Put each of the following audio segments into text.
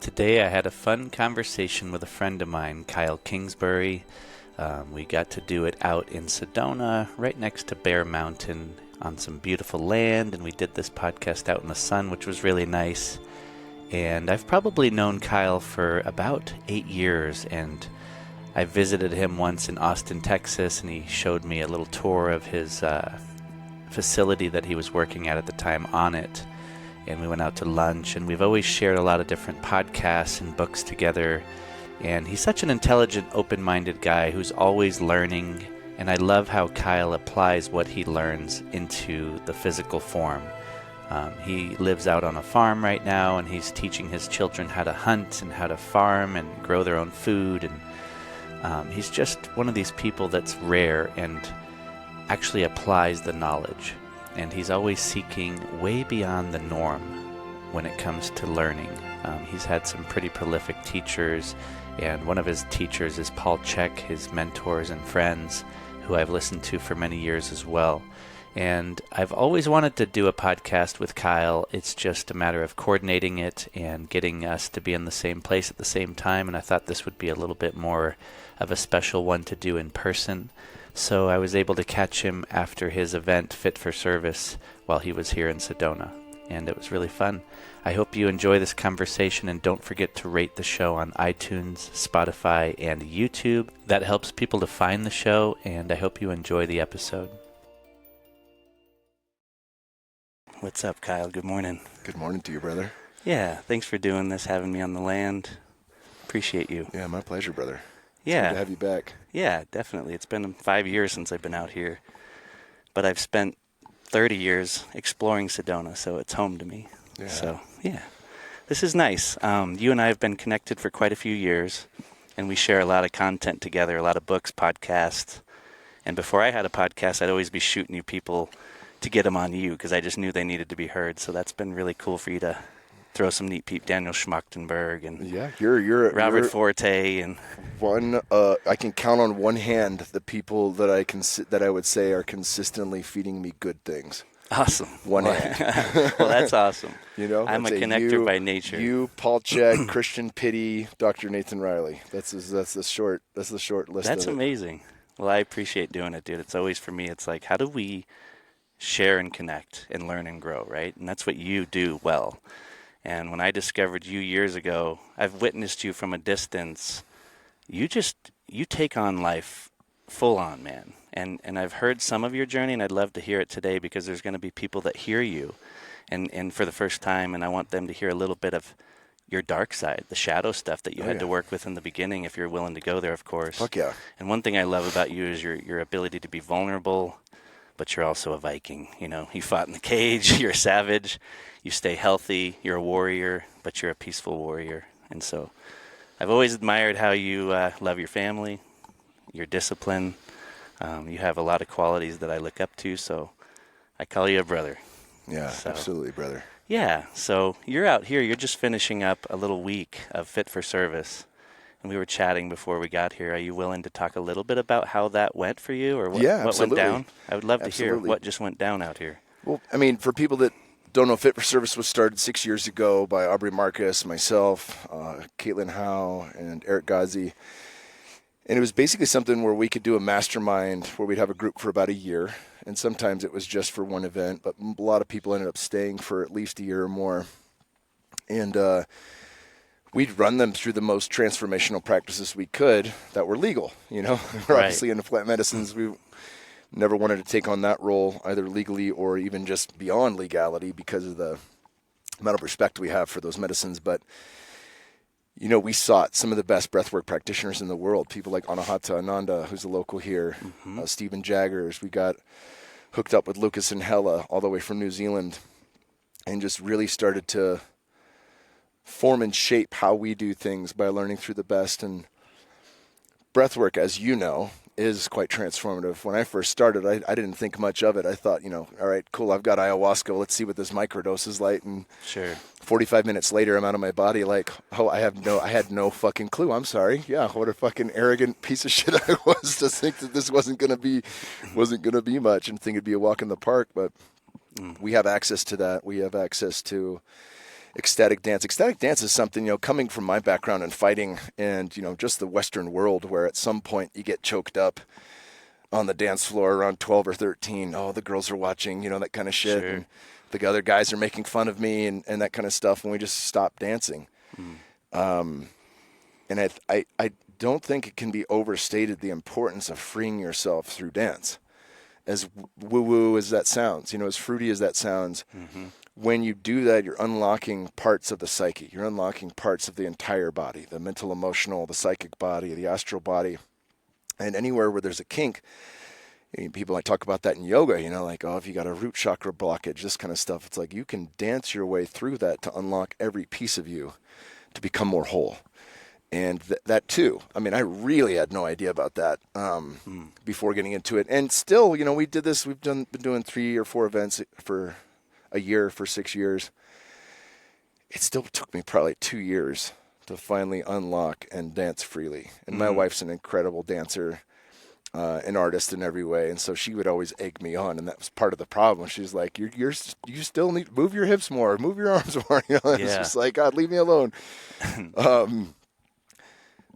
Today I had a fun conversation with a friend of mine, Kyle Kingsbury. We got to do it out in Sedona, right next to Bear Mountain, on some beautiful land, and we did this podcast out in the sun, which was really nice. And I've probably known Kyle for about 8 years, and I visited him once in Austin, Texas, and he showed me a little tour of his facility that he was working at the time on it. And we went out to lunch, and we've always shared a lot of different podcasts and books together. And he's such an intelligent, open-minded guy who's always learning, and I love how Kyle applies what he learns into the physical form. He lives out on a farm right now, and he's teaching his children how to hunt and how to farm and grow their own food. And he's just one of these people that's rare and actually applies the knowledge. And he's always seeking way beyond the norm when it comes to learning. He's had some pretty prolific teachers, and one of his teachers is Paul Chek, his mentors and friends, who I've listened to for many years as well. And I've always wanted to do a podcast with Kyle. It's just a matter of coordinating it and getting us to be in the same place at the same time, and I thought this would be a little bit more of a special one to do in person. So I was able to catch him after his event, Fit for Service, while he was here in Sedona, and it was really fun. I hope you enjoy this conversation, and don't forget to rate the show on iTunes, Spotify, and YouTube. That helps people to find the show, and I hope you enjoy the episode. What's up, Kyle? Good morning. Good morning to you, brother. Yeah, thanks for doing this, having me on the land. Appreciate you. Yeah, my pleasure, brother. Yeah. It's good to have you back. Yeah, definitely. It's been 5 years since I've been out here, but I've spent 30 years exploring Sedona, so it's home to me. Yeah. So, yeah, this is nice. You and I have been connected for quite a few years, and we share a lot of content together, a lot of books, podcasts. And before I had a podcast, I'd always be shooting you people to get them on you because I just knew they needed to be heard. So that's been really cool for you to throw some neat people, Daniel Schmachtenberg and you're Robert Forte and one. I can count on one hand the people that I would say are consistently feeding me good things. Awesome. One hand. Well, that's awesome. You know, I'm a connector by nature. You, Paul Chek, Christian Pitty, Dr. Nathan Riley. That's the short list. That's amazing. Well, I appreciate doing it, dude. It's always for me. It's like, how do we share and connect and learn and grow, right? And that's what you do well. And when I discovered you years ago, I've witnessed you from a distance. You take on life full on, man. And I've heard some of your journey, and I'd love to hear it today because there's going to be people that hear you and for the first time, and I want them to hear a little bit of your dark side, the shadow stuff that you had to work with in the beginning, if you're willing to go there, of course. Fuck yeah. And one thing I love about you is your ability to be vulnerable, but you're also a Viking. You know, you fought in the cage, you're a savage. You stay healthy, you're a warrior, but you're a peaceful warrior. And so I've always admired how you love your family, your discipline. You have a lot of qualities that I look up to, so I call you a brother. Yeah, absolutely, brother. Yeah, so you're out here. You're just finishing up a little week of Fit for Service. And we were chatting before we got here. Are you willing to talk a little bit about how that went for you or what went down? I would love to hear what just went down out here. Well, I mean, for people that don't know, Fit for Service was started 6 years ago by Aubrey Marcus, myself, Caitlin Howe, and Eric Ghazi. And it was basically something where we could do a mastermind where we'd have a group for about a year. And sometimes it was just for one event, but a lot of people ended up staying for at least a year or more. And we'd run them through the most transformational practices we could that were legal. You know, we're obviously into plant medicines. We never wanted to take on that role either legally or even just beyond legality because of the amount of respect we have for those medicines. But, you know, we sought some of the best breathwork practitioners in the world, people like Anahata Ananda, who's a local here, Stephen Jaggers. We got hooked up with Lucas and Hella all the way from New Zealand and just really started to form and shape how we do things by learning through the best. And breathwork, as you know, is quite transformative. When I first started, I didn't think much of it. I thought, you know, all right, cool, I've got ayahuasca. Let's see what this microdose is like. And 45 minutes later, I'm out of my body like, oh, I had no fucking clue. I'm sorry. Yeah, what a fucking arrogant piece of shit I was to think that this wasn't gonna be much and think it'd be a walk in the park. But we have access to that. We have access to ecstatic dance. Ecstatic dance is something, coming from my background in fighting and, just the Western world where at some point you get choked up on the dance floor around 12 or 13. Oh, the girls are watching, that kind of shit. Sure. And the other guys are making fun of me and that kind of stuff. And we just stop dancing. And I don't think it can be overstated the importance of freeing yourself through dance. As woo-woo as that sounds, as fruity as that sounds, when you do that, you're unlocking parts of the psyche. You're unlocking parts of the entire body, the mental, emotional, the psychic body, the astral body. And anywhere where there's a kink, people like talk about that in yoga, like, oh, if you got a root chakra blockage, this kind of stuff. It's like you can dance your way through that to unlock every piece of you to become more whole. And that too, I mean, I really had no idea about that before getting into it. And still, we did this. We've been doing 3 or 4 events for a year, for 6 years. It still took me probably 2 years to finally unlock and dance freely. And my wife's an incredible dancer, an artist in every way. And so she would always egg me on. And that was part of the problem. She's like, you still need to move your hips more, move your arms more. It's just like, God, leave me alone.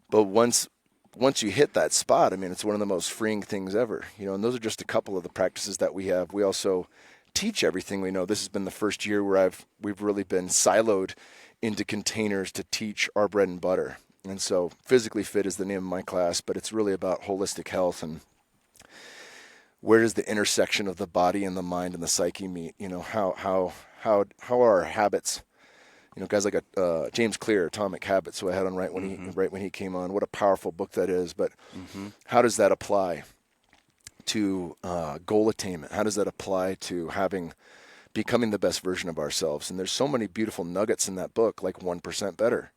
But once you hit that spot, I mean, it's one of the most freeing things ever, and those are just a couple of the practices that we have. We also teach everything we know. This has been the first year where we've really been siloed into containers to teach our bread and butter. And so Physically Fit is the name of my class, but it's really about holistic health and where does the intersection of the body and the mind and the psyche meet? How are our habits? Guys like James Clear, Atomic Habits, who I had on right when he came on. What a powerful book that is. But how does that apply to goal attainment? How does that apply to becoming the best version of ourselves? And there's so many beautiful nuggets in that book, like 1% better.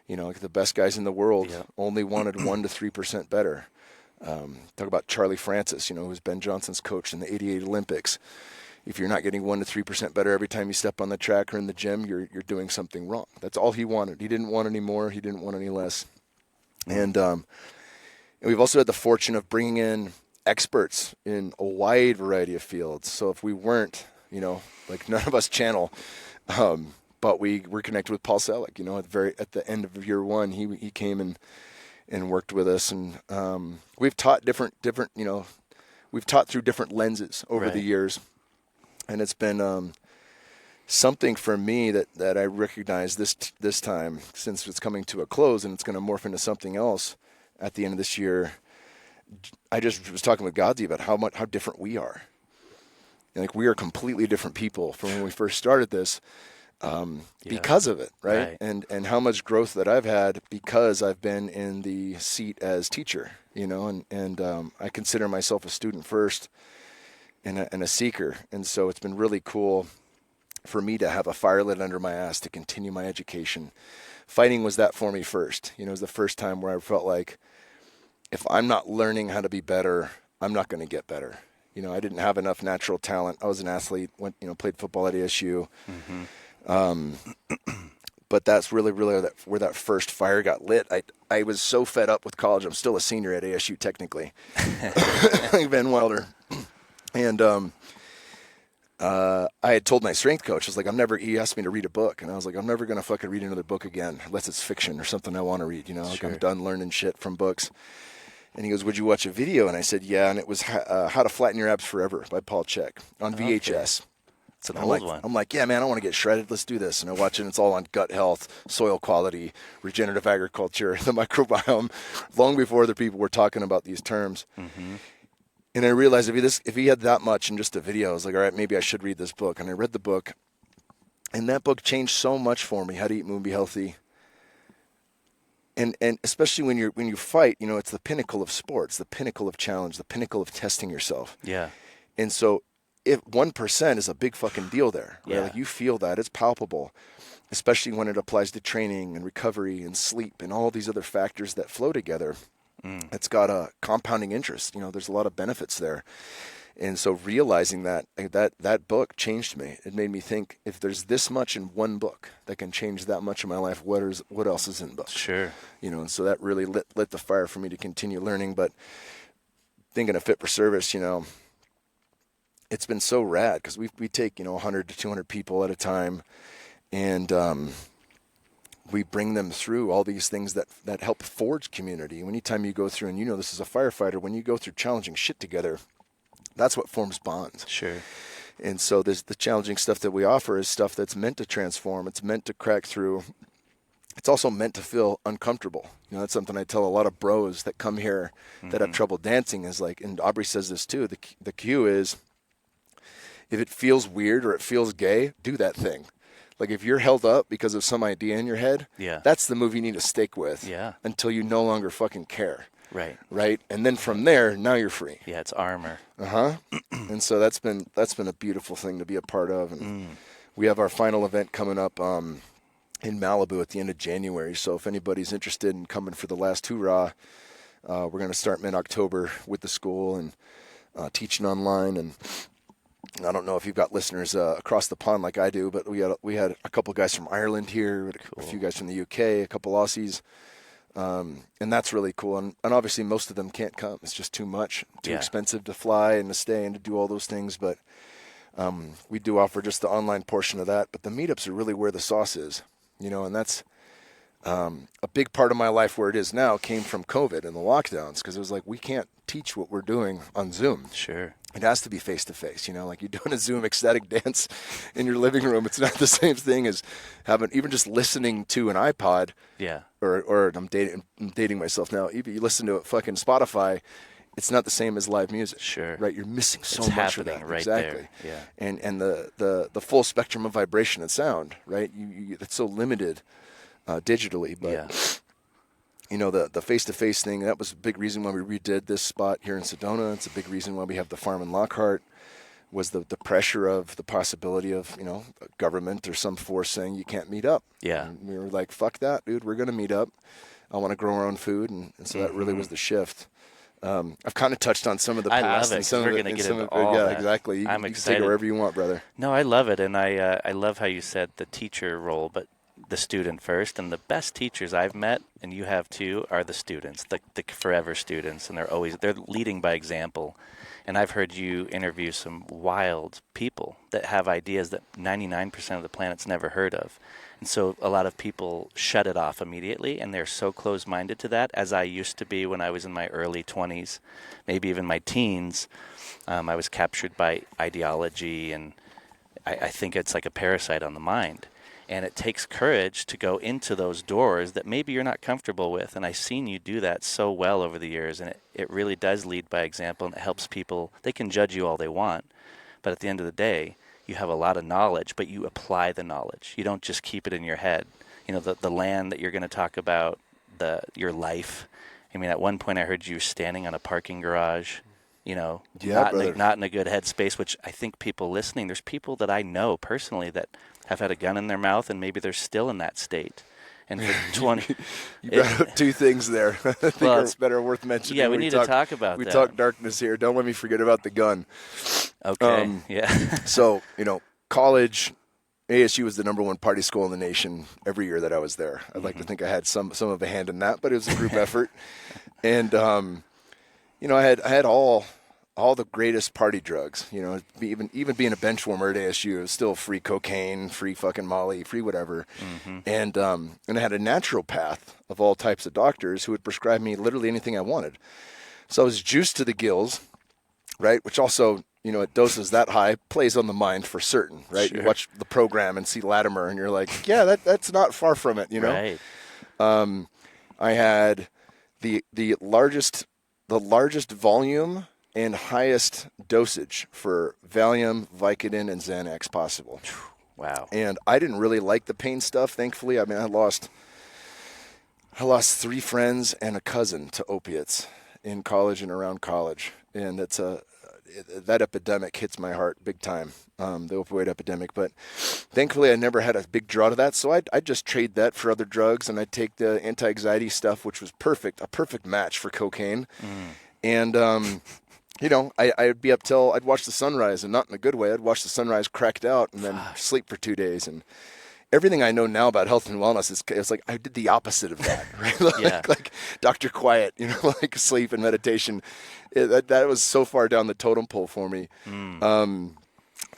Like the best guys in the world only wanted 1 to 3% better. Talk about Charlie Francis, who was Ben Johnson's coach in the '88 Olympics. If you're not getting 1 to 3% better every time you step on the track or in the gym, you're doing something wrong. That's all he wanted. He didn't want any more. He didn't want any less. And we've also had the fortune of bringing in experts in a wide variety of fields. So if we weren't, like none of us channel, but we were connected with Paul Selig. At the end of year 1, he came and worked with us, and we've taught different. We've taught through different lenses over the years. And it's been something for me that I recognize this time, since it's coming to a close and it's going to morph into something else at the end of this year. I just was talking with Godzi about how different we are. Like we are completely different people from when we first started this because of it, right? And how much growth that I've had because I've been in the seat as teacher, and I consider myself a student first. And a seeker. And so it's been really cool for me to have a fire lit under my ass to continue my education. Fighting was that for me first. It was the first time where I felt like if I'm not learning how to be better, I'm not going to get better. I didn't have enough natural talent. I was an athlete, played football at ASU. But that's really where that first fire got lit. I was so fed up with college. I'm still a senior at ASU technically. Like Ben Wilder. And I had told my strength coach, I was like, he asked me to read a book. And I was like, I'm never going to fucking read another book again, unless it's fiction or something I want to read, like I'm done learning shit from books. And he goes, would you watch a video? And I said, yeah. And it was How to Flatten Your Abs Forever by Paul Chek on VHS. It's an old one. I'm like, yeah, man, I want to get shredded. Let's do this. And I watch it, and it's all on gut health, soil quality, regenerative agriculture, the microbiome, long before other people were talking about these terms. And I realized if he had that much in just a video, I was like, all right, maybe I should read this book. And I read the book, and that book changed so much for me. How to Eat, Move, and Be Healthy. And especially when you fight, it's the pinnacle of sports, the pinnacle of challenge, the pinnacle of testing yourself. Yeah. And so if 1% is a big fucking deal there, right? Yeah. Like you feel that, it's palpable, especially when it applies to training and recovery and sleep and all these other factors that flow together. It's got a compounding interest. There's a lot of benefits there. And so realizing that book changed me. It made me think, if there's this much in one book that can change that much in my life, what else is in books? Sure. And so that really lit the fire for me to continue learning. But thinking of Fit for Service, it's been so rad because we take, 100 to 200 people at a time. And we bring them through all these things that help forge community. Anytime you go through, and this is a firefighter, when you go through challenging shit together, that's what forms bonds. Sure. And so the challenging stuff that we offer is stuff that's meant to transform. It's meant to crack through. It's also meant to feel uncomfortable. That's something I tell a lot of bros that come here that have trouble dancing is like, and Aubrey says this too, the cue is, if it feels weird or it feels gay, do that thing. Like if you're held up because of some idea in your head, that's the move you need to stick with until you no longer fucking care. Right. And then from there, now you're free. Yeah, it's armor. And so that's been a beautiful thing to be a part of. And we have our final event coming up in Malibu at the end of January. So if anybody's interested in coming for the last hoorah, we're going to start mid-October with the school and teaching online. And I don't know if you've got listeners across the pond like I do, but we had a couple guys from Ireland here, a few guys from the UK, a couple Aussies. And that's really cool. And obviously most of them can't come. It's just too much, too expensive to fly and to stay and to do all those things. But we do offer just the online portion of that. But the meetups are really where the sauce is, and that's a big part of my life where it is now came from COVID and the lockdowns, because it was like, we can't teach what we're doing on Zoom. Sure. It has to be face-to-face, like you're doing a Zoom ecstatic dance in your living room. It's not the same thing as even just listening to an iPod. Yeah. Or I'm dating myself now. Even you listen to it fucking Spotify, it's not the same as live music. Sure. Right? You're missing so it's much of happening that. right exactly. there. Yeah. And the full spectrum of vibration and sound, right? It's so limited digitally, but the face-to-face thing, that was a big reason why we redid this spot here in Sedona. It's a big reason why we have the farm in Lockhart, was the pressure of the possibility of, government or some force saying you can't meet up. Yeah. And we were like, fuck that, dude. We're going to meet up. I want to grow our own food. And so that really was the shift. I've kind of touched on some of the past. I love it, and some we're of going to get into all all yeah, that. Exactly. You I'm can excited. take it wherever you want, brother. No, I love it. And I love how you said the teacher role, but the student first. And the best teachers I've met, and you have too, are the students, the forever students. And they're leading by example. And I've heard you interview some wild people that have ideas that 99% of the planet's never heard of. And so a lot of people shut it off immediately, and they're so close-minded to that, as I used to be when I was in my early 20s, maybe even my teens. I was captured by ideology, and I think it's like a parasite on the mind. And it takes courage to go into those doors that maybe you're not comfortable with. And I've seen you do that so well over the years. And it really does lead by example, and it helps people. They can judge you all they want. But at the end of the day, you have a lot of knowledge, but you apply the knowledge. You don't just keep it in your head. The land that you're going to talk about, your life. I mean, at one point I heard you standing on a parking garage, not in a good headspace, which I think people listening, there's people that I know personally that have had a gun in their mouth, and maybe they're still in that state. And for 20, you brought up two things there. I think it's better worth mentioning. Yeah, we need to talk about that. We talk darkness here. Don't let me forget about the gun. Okay. Yeah. So college, ASU was the #1 party school in the nation every year that I was there. I'd like to think I had some of a hand in that, but it was a group effort. And I had all the greatest party drugs, even being a bench warmer at ASU, it was still free cocaine, free fucking Molly, free whatever. And I had a natural path of all types of doctors who would prescribe me literally anything I wanted. So I was juiced to the gills, right? Which also, at doses that high plays on the mind for certain, right? Sure. You watch the program and see Latimer and you're like, yeah, that's not far from it, Right. I had the largest volume and highest dosage for Valium, Vicodin, and Xanax possible. Wow. And I didn't really like the pain stuff, thankfully. I mean, I lost 3 friends and a cousin to opiates in college and around college. And that epidemic hits my heart big time, the opioid epidemic. But thankfully, I never had a big draw to that. So I'd just trade that for other drugs, and I'd take the anti-anxiety stuff, which was a perfect match for cocaine. And I'd be up till I'd watch the sunrise, and not in a good way. I'd watch the sunrise cracked out and then sleep for 2 days. And everything I know now about health and wellness it's like I did the opposite of that, right? like Dr. Quiet, like sleep and meditation. That was so far down the totem pole for me.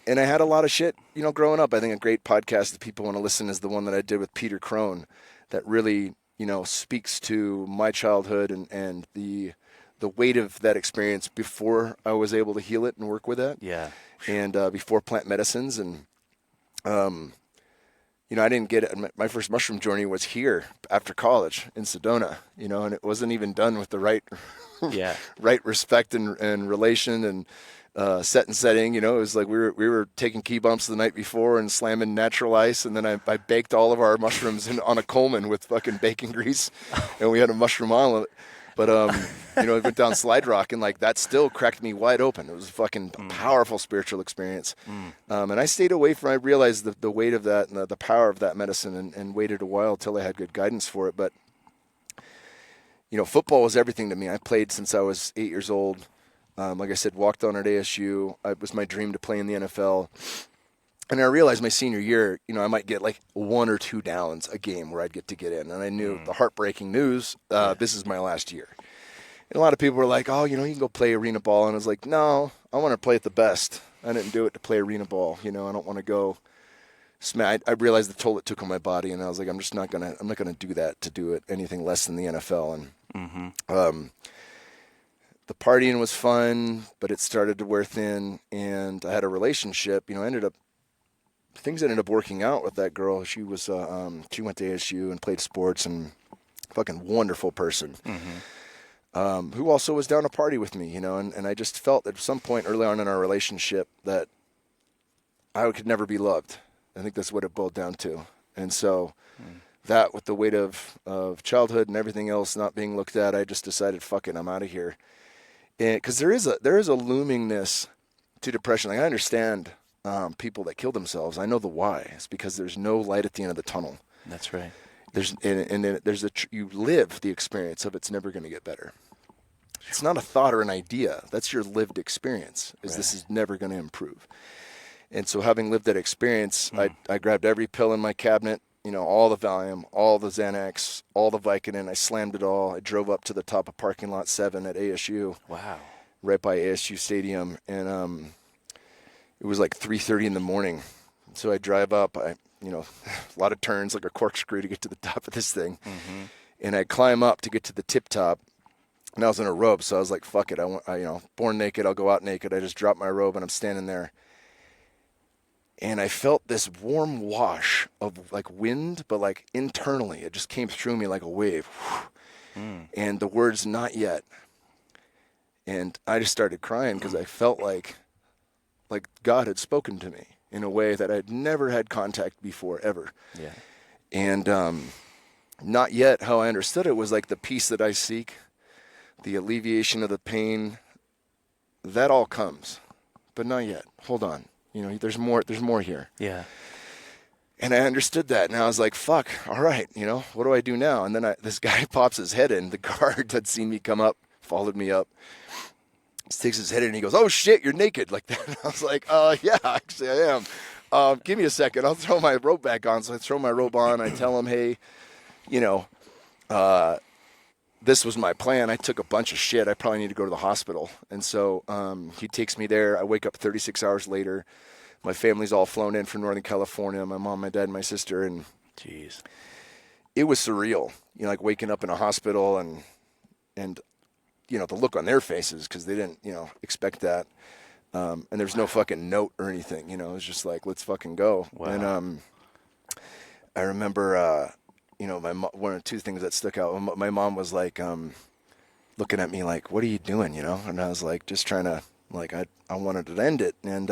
And I had a lot of shit, growing up. I think a great podcast that people want to listen is the one that I did with Peter Crone that really, speaks to my childhood and the weight of that experience before I was able to heal it and work with it. Yeah. And before plant medicines. And, I didn't get it. My first mushroom journey was here after college in Sedona, and it wasn't even done with the right, right respect and relation and set and setting. It was like we were taking key bumps the night before and slamming natural ice, and then I baked all of our mushrooms on a Coleman with fucking bacon grease, and we had a mushroom omelet. But it went down Slide Rock, and like that still cracked me wide open. It was a fucking powerful spiritual experience, and I stayed away from. I realized the weight of that and the power of that medicine, and waited a while till I had good guidance for it. But football was everything to me. I played since I was 8 years old. Like I said, walked on at ASU. It was my dream to play in the NFL. And I realized my senior year, I might get like 1 or 2 downs a game where I'd get in. And I knew the heartbreaking news, this is my last year. And a lot of people were like, oh, you can go play arena ball. And I was like, no, I want to play at the best. I didn't do it to play arena ball. I don't want to go smack. I realized the toll it took on my body. And I was like, I'm not going to do that to do it anything less than the NFL. And the partying was fun, but it started to wear thin. And I had a relationship, things ended up working out with that girl. She was, she went to ASU and played sports, and fucking wonderful person, who also was down to party with me, and I just felt at some point early on in our relationship that I could never be loved. I think that's what it boiled down to. And so that, with the weight of childhood and everything else not being looked at, I just decided, fuck it, I'm out of here. And 'cause there is a loomingness to depression. Like, I understand people that kill themselves. I know the why. It's because there's no light at the end of the tunnel. That's right. You live the experience of it's never going to get better. It's not a thought or an idea. That's your lived experience. This is never going to improve. And so, having lived that experience, I grabbed every pill in my cabinet. All the Valium, all the Xanax, all the Vicodin. I slammed it all. I drove up to the top of parking lot 7 at ASU. Wow. Right by ASU Stadium, and it was like 3:30 in the morning. So I drive up, a lot of turns, like a corkscrew to get to the top of this thing. And I climb up to get to the tip top, and I was in a robe. So I was like, fuck it. Born naked, I'll go out naked. I just dropped my robe and I'm standing there. And I felt this warm wash of like wind, but like internally, it just came through me like a wave. And the words, not yet. And I just started crying because I felt like God had spoken to me in a way that I'd never had contact before, ever. Yeah. And not yet, how I understood it was like the peace that I seek, the alleviation of the pain, that all comes. But not yet. Hold on. There's more here. Yeah. And I understood that, and I was like, fuck, all right, what do I do now? And then this guy pops his head in. The guard had seen me come up, followed me up. Sticks his head in and he goes, oh shit, you're naked, like that. And I was like, yeah, actually I am. Give me a second, I'll throw my robe back on. So I throw my robe on. I tell him, hey, this was my plan. I took a bunch of shit. I probably need to go to the hospital. And so he takes me there. I wake up 36 hours later. My family's all flown in from Northern California, my mom, my dad, and my sister. And jeez, it was surreal, like waking up in a hospital and the look on their faces, because they didn't, expect that. And there's no fucking note or anything, it was just like, let's fucking go. Wow. And I remember, one or two things that stuck out. My mom was like, looking at me like, what are you doing, And I was like, just trying to, like, I wanted to end it. And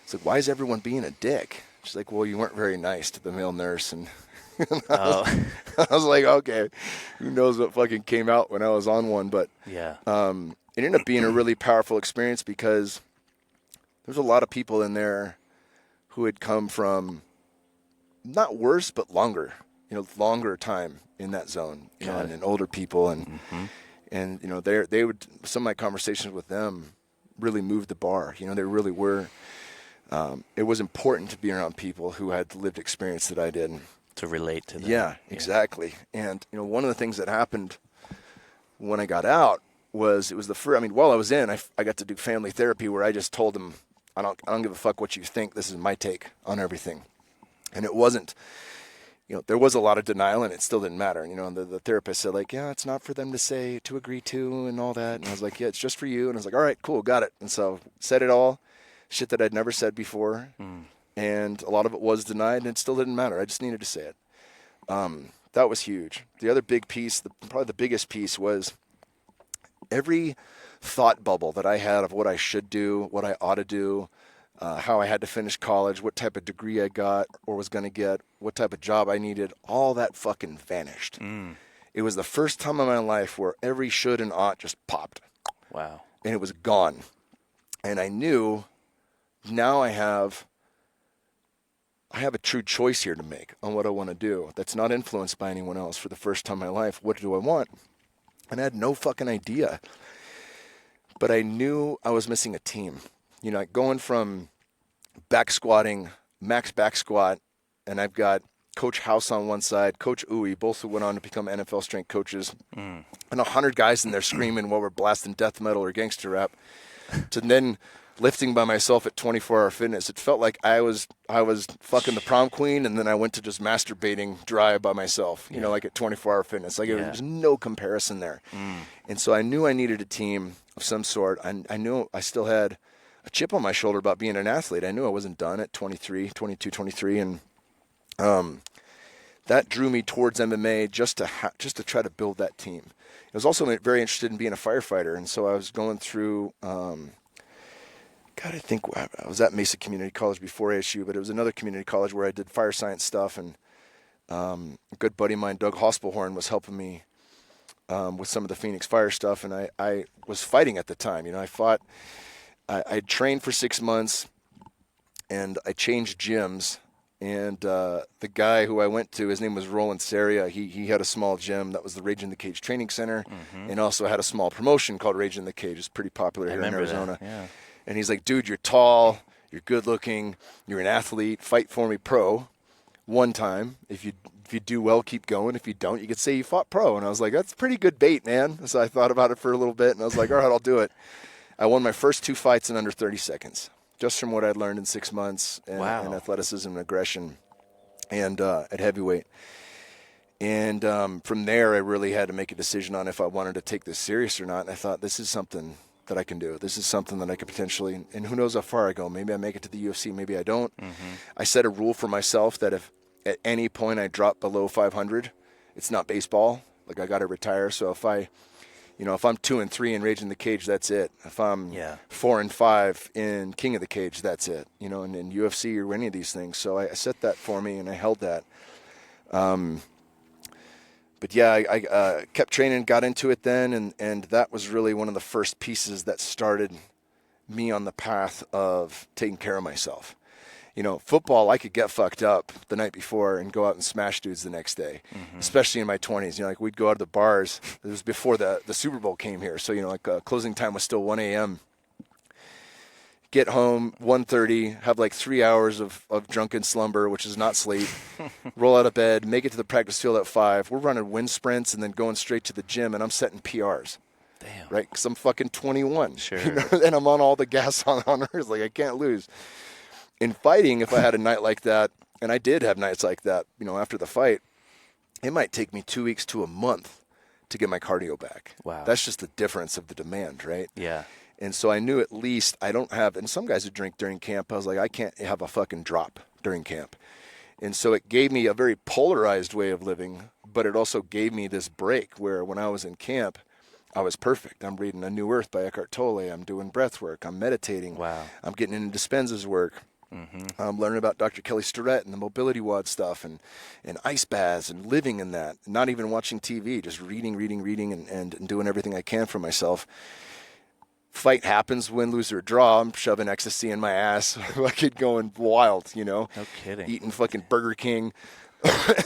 it's like, why is everyone being a dick? She's like, well, you weren't very nice to the male nurse. And I was like, okay, who knows what fucking came out when I was on one. But yeah, it ended up being a really powerful experience because there's a lot of people in there who had come from not worse, but longer time in that zone, and older people. And, and they would, some of my conversations with them really moved the bar. They really were. It was important to be around people who had the lived experience that I did. To relate to them. Yeah, exactly. And, one of the things that happened when I got out was, it was the first, while I was in, I got to do family therapy where I just told them I don't give a fuck what you think. This is my take on everything. And it wasn't, there was a lot of denial, and it still didn't matter. And the therapist said, like, yeah, it's not for them to agree to and all that. And I was like, yeah, it's just for you. And I was like, all right, cool, got it. And so said it all, shit that I'd never said before. And a lot of it was denied, and it still didn't matter. I just needed to say it. That was huge. The other big piece, probably the biggest piece, was every thought bubble that I had of what I should do, what I ought to do, how I had to finish college, what type of degree I got or was going to get, what type of job I needed, all that fucking vanished. It was the first time in my life where every should and ought just popped. Wow. And it was gone. And I knew now I have a true choice here to make on what I want to do that's not influenced by anyone else. For the first time in my life, what do I want? And I had no fucking idea. But I knew I was missing a team. Like going from back squatting, max back squat, and I've got Coach House on one side, Coach Uwe, both who went on to become NFL strength coaches, and 100 guys in there screaming while we're blasting death metal or gangster rap, to then lifting by myself at 24 Hour Fitness. It felt like I was fucking the prom queen, and then I went to just masturbating dry by myself, like at 24 Hour Fitness. Like there's no comparison there. And so I knew I needed a team of some sort. I knew I still had a chip on my shoulder about being an athlete. I knew I wasn't done at 22, 23, and that drew me towards MMA just to try to build that team. I was also very interested in being a firefighter, and so I was going through I think I was at Mesa Community College before ASU, but it was another community college where I did fire science stuff, and a good buddy of mine, Doug Hospelhorn, was helping me with some of the Phoenix Fire stuff, and I was fighting at the time. I trained for 6 months, and I changed gyms, and the guy who I went to, his name was Roland Saria. He had a small gym that was the Rage in the Cage Training Center, and also had a small promotion called Rage in the Cage. It's pretty popular here in Arizona. Yeah. And he's like, dude, you're tall, you're good looking, you're an athlete, fight for me pro one time. If you do well, keep going. If you don't, you could say you fought pro. And I was like, that's pretty good bait, man. So I thought about it for a little bit, and I was like, all right, I'll do it. I won my first 2 fights in under 30 seconds, just from what I'd learned in 6 months and athleticism and aggression and at heavyweight. And from there, I really had to make a decision on if I wanted to take this serious or not. And I thought, this is something that I can do. This is something that I could potentially, and who knows how far I go. Maybe I make it to the UFC, maybe I don't. I set a rule for myself that if at any point I drop below 500, it's not baseball. Like I got to retire. So if I'm 2-3 in Rage in the Cage, that's it. If I'm 4-5 in King of the Cage, that's it. And in UFC or any of these things. So I set that for me, and I held that. But yeah, I kept training, got into it then, and that was really one of the first pieces that started me on the path of taking care of myself. Football, I could get fucked up the night before and go out and smash dudes the next day, especially in my 20s. Like we'd go out to the bars. It was before the Super Bowl came here, so closing time was still 1 a.m. Get home 1:30, have like 3 hours of drunken slumber, which is not sleep. Roll out of bed, make it to the practice field at 5. We're running wind sprints and then going straight to the gym, and I'm setting PRs. Damn. Right? Because I'm fucking 21. Sure. And I'm on all the gas on earth. Like I can't lose. In fighting, if I had a night like that, and I did have nights like that, after the fight, it might take me 2 weeks to a month to get my cardio back. Wow. That's just the difference of the demand, right? Yeah. And so I knew at least I don't have, and some guys who drink during camp, I was like, I can't have a fucking drop during camp. And so it gave me a very polarized way of living, but it also gave me this break where when I was in camp, I was perfect. I'm reading A New Earth by Eckhart Tolle. I'm doing breath work. I'm meditating. Wow. I'm getting into Dispenza's work. I'm learning about Dr. Kelly Starrett and the mobility WOD stuff and ice baths and living in that, not even watching TV, just reading and doing everything I can for myself. Fight happens, win, lose, or draw. I'm shoving ecstasy in my ass, fucking going wild, No kidding. Eating fucking Burger King.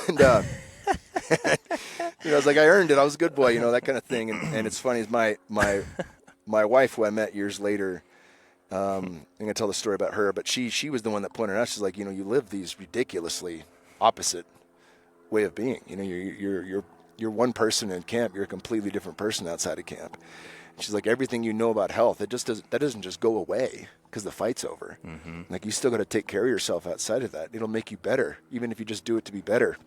And, I was like, I earned it. I was a good boy, that kind of thing. And it's funny, is my wife, who I met years later, I'm going to tell the story about her, but she was the one that pointed out, she's like, you live these ridiculously opposite way of being. You're one person in camp. You're a completely different person outside of camp. She's like, everything you know about health, that doesn't just go away because the fight's over. Like, you still got to take care of yourself outside of that. It'll make you better, even if you just do it to be better.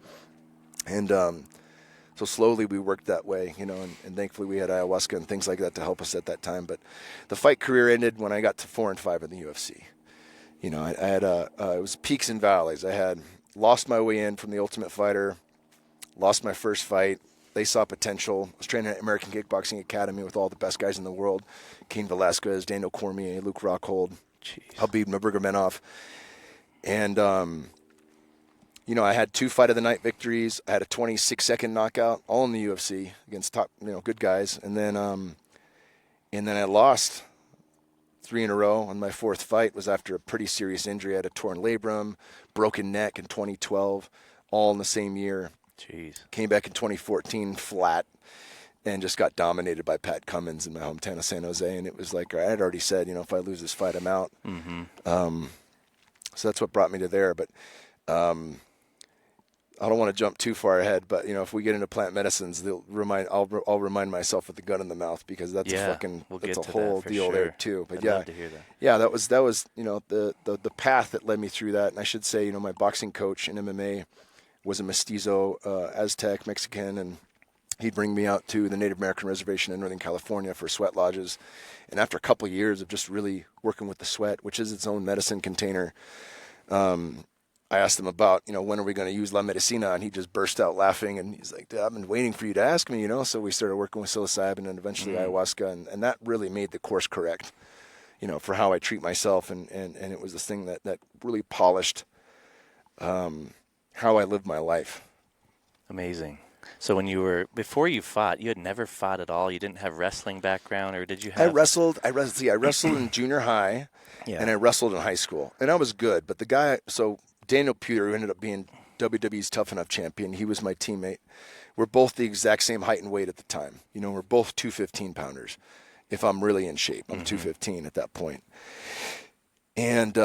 And so slowly we worked that way, you know, and thankfully we had ayahuasca and things like that to help us at that time. But the fight career ended when I got to 4-5 in the UFC. You know, I had it was peaks and valleys. I had lost my way in from the Ultimate Fighter, lost my first fight. They saw potential. I was training at American Kickboxing Academy with all the best guys in the world. Cain Velasquez, Daniel Cormier, Luke Rockhold, Habib Nurmagomedov. And, you know, I had 2 fight of the night victories. I had a 26-second knockout, all in the UFC against top, you know, good guys. And then I lost 3 in a row. And my 4th fight was after a pretty serious injury. I had a torn labrum, broken neck in 2012, all in the same year. Jeez. Came back in 2014 flat and just got dominated by Pat Cummins in my hometown of San Jose. And it was like, I had already said, you know, if I lose this fight, I'm out. So that's what brought me to there. But I don't want to jump too far ahead, but, you know, if we get into plant medicines, I'll remind myself with the gun in the mouth, because that's that's a whole deal there too. But I'd love to hear that. Yeah, that was, you know, the path that led me through that. And I should say, you know, my boxing coach in MMA was a mestizo Aztec Mexican, and he'd bring me out to the Native American reservation in Northern California for sweat lodges. And after a couple of years of just really working with the sweat, which is its own medicine container, I asked him about, you know, when are we going to use La Medicina? And he just burst out laughing, and he's like, I've been waiting for you to ask me, you know. So we started working with psilocybin and eventually ayahuasca, and that really made the course correct, you know, for how I treat myself. And it was this thing that really polished how I lived my life. Amazing. So before you fought, you had never fought at all? You didn't have wrestling background, or did you have? I wrestled in junior high, and I wrestled in high school, and I was good. But Daniel Puder, who ended up being WWE's Tough Enough champion, he was my teammate. We're both the exact same height and weight at the time. You know, we're both 215-pounders. If I'm really in shape, I'm 215 at that point. And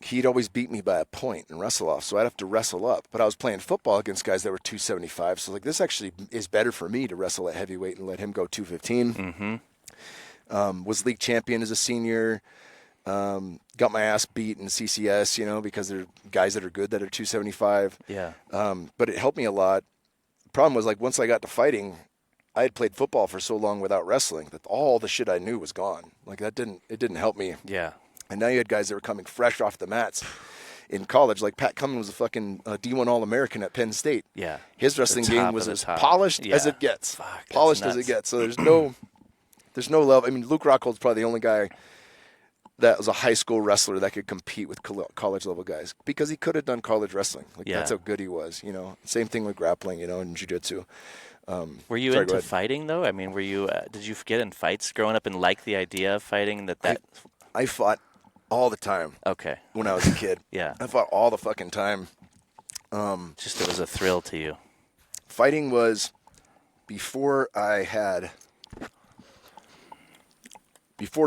he'd always beat me by a point in wrestle off, so I'd have to wrestle up. But I was playing football against guys that were 275, so like, this actually is better for me to wrestle at heavyweight and let him go 215. Was league champion as a senior. Got my ass beat in CCS, you know, because there are guys that are good that are 275. Yeah. But it helped me a lot. The problem was, like, once I got to fighting, I had played football for so long without wrestling that all the shit I knew was gone. Like, it didn't help me. Yeah. And now you had guys that were coming fresh off the mats in college. Like Pat Cummins was a fucking D1 All-American at Penn State. Yeah. His wrestling game was as polished as it gets. Polished as it gets. So there's no love. I mean, Luke Rockhold's probably the only guy that was a high school wrestler that could compete with college level guys, because he could have done college wrestling. Like, that's how good he was, you know. Same thing with grappling, you know, and jiu-jitsu. Were you into fighting though? I mean, did you get in fights growing up and like the idea of fighting? I fought all the time. Okay. When I was a kid. Yeah. I fought all the fucking time. Just, it was a thrill to you. Fighting was before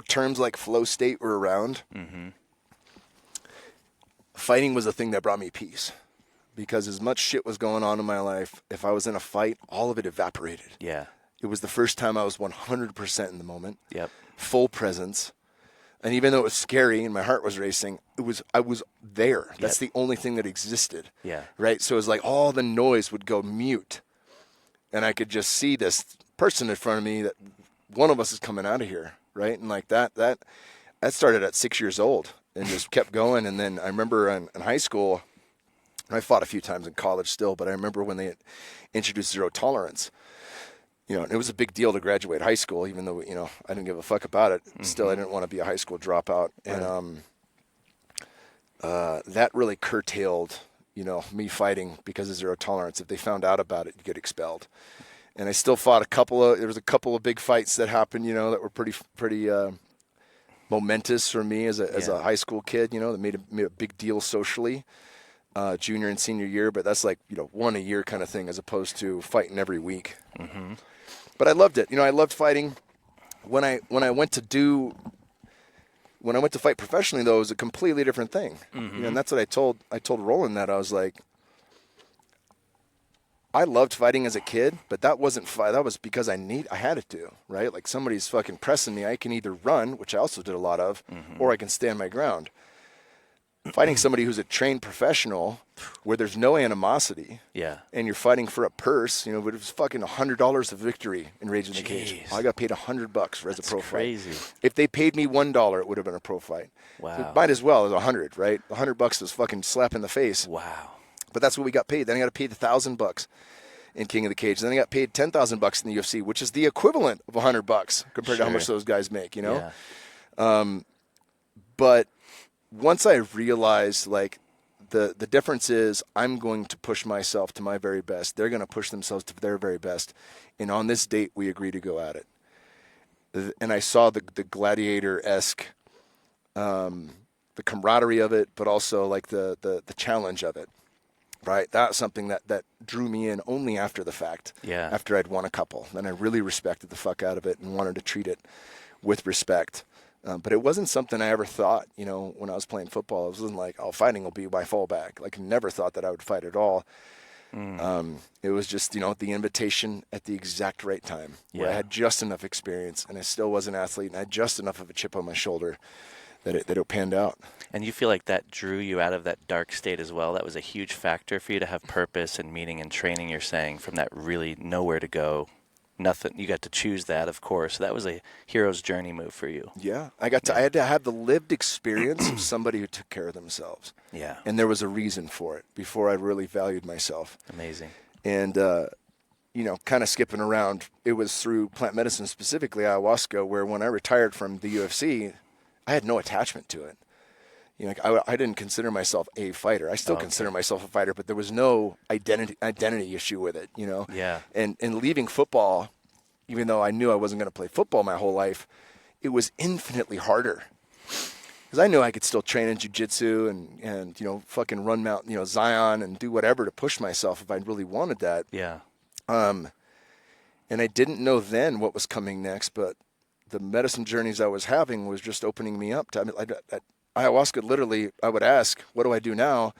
terms like flow state were around. Fighting was the thing that brought me peace, because as much shit was going on in my life, if I was in a fight, all of it evaporated. Yeah. It was the first time I was 100% in the moment. Yep. Full presence. And even though it was scary and my heart was racing, I was there. That's the only thing that existed. Yeah. Right? So it was like all the noise would go mute. And I could just see this person in front of me, that one of us is coming out of here. Right? And like that started at 6 years old and just kept going. And then I remember in high school, and I fought a few times in college still, but I remember when they introduced zero tolerance. You know, and it was a big deal to graduate high school, even though, you know, I didn't give a fuck about it. Still, I didn't want to be a high school dropout. And that really curtailed, you know, me fighting because of zero tolerance. If they found out about it, you get expelled. And I still fought there was a couple of big fights that happened, you know, that were pretty momentous for me as a high school kid, you know, that made a big deal socially, junior and senior year. But that's like, you know, one a year kind of thing, as opposed to fighting every week. But I loved it. You know, I loved fighting. When I went to fight professionally, though, it was a completely different thing. You know, and that's what I told Roland, that I was like, I loved fighting as a kid, but that wasn't that was because I had it to, right? Like somebody's fucking pressing me. I can either run, which I also did a lot of, or I can stand my ground. Fighting somebody who's a trained professional where there's no animosity, and you're fighting for a purse, but it was fucking $100 of victory in Rage in the Cage. I got paid $100 for as a pro crazy. fight. If they paid me $1, it would have been a pro fight. Wow. So might as well as 100, right? $100 was fucking slap in the face. Wow. But that's what we got paid. Then I got paid $1,000 in King of the Cage. Then I got paid $10,000 in the UFC, which is the equivalent of $100 compared to how much those guys make, But once I realized, like, the difference is I'm going to push myself to my very best. They're going to push themselves to their very best. And on this date, we agree to go at it. And I saw the gladiator-esque, the camaraderie of it, but also, like, the challenge of it. Right, that's something that drew me in only after the fact. Yeah. After I'd won a couple, then I really respected the fuck out of it and wanted to treat it with respect. But it wasn't something I ever thought. When I was playing football, it wasn't like, fighting will be my fallback. Like, I never thought that I would fight at all. It was just, the invitation at the exact right time, where I had just enough experience, and I still was an athlete, and I had just enough of a chip on my shoulder that it panned out. And you feel like that drew you out of that dark state as well? That was a huge factor for you to have purpose and meaning and training, you're saying, from that really nowhere to go, nothing. You got to choose that, of course. That was a hero's journey move for you. Yeah. I had to have the lived experience of somebody who took care of themselves. Yeah. And there was a reason for it before I really valued myself. Amazing. And, kind of skipping around, it was through plant medicine, specifically ayahuasca, where when I retired from the UFC, I had no attachment to it. I didn't consider myself a fighter. I still consider myself a fighter, but there was no identity issue with it, Yeah. And leaving football, even though I knew I wasn't going to play football my whole life, it was infinitely harder. Because I knew I could still train in jiu-jitsu and fucking run Mount, Zion and do whatever to push myself if I really wanted that. Yeah. And I didn't know then what was coming next, but the medicine journeys I was having was just opening me up to ayahuasca. Literally, I would ask, what do I do now?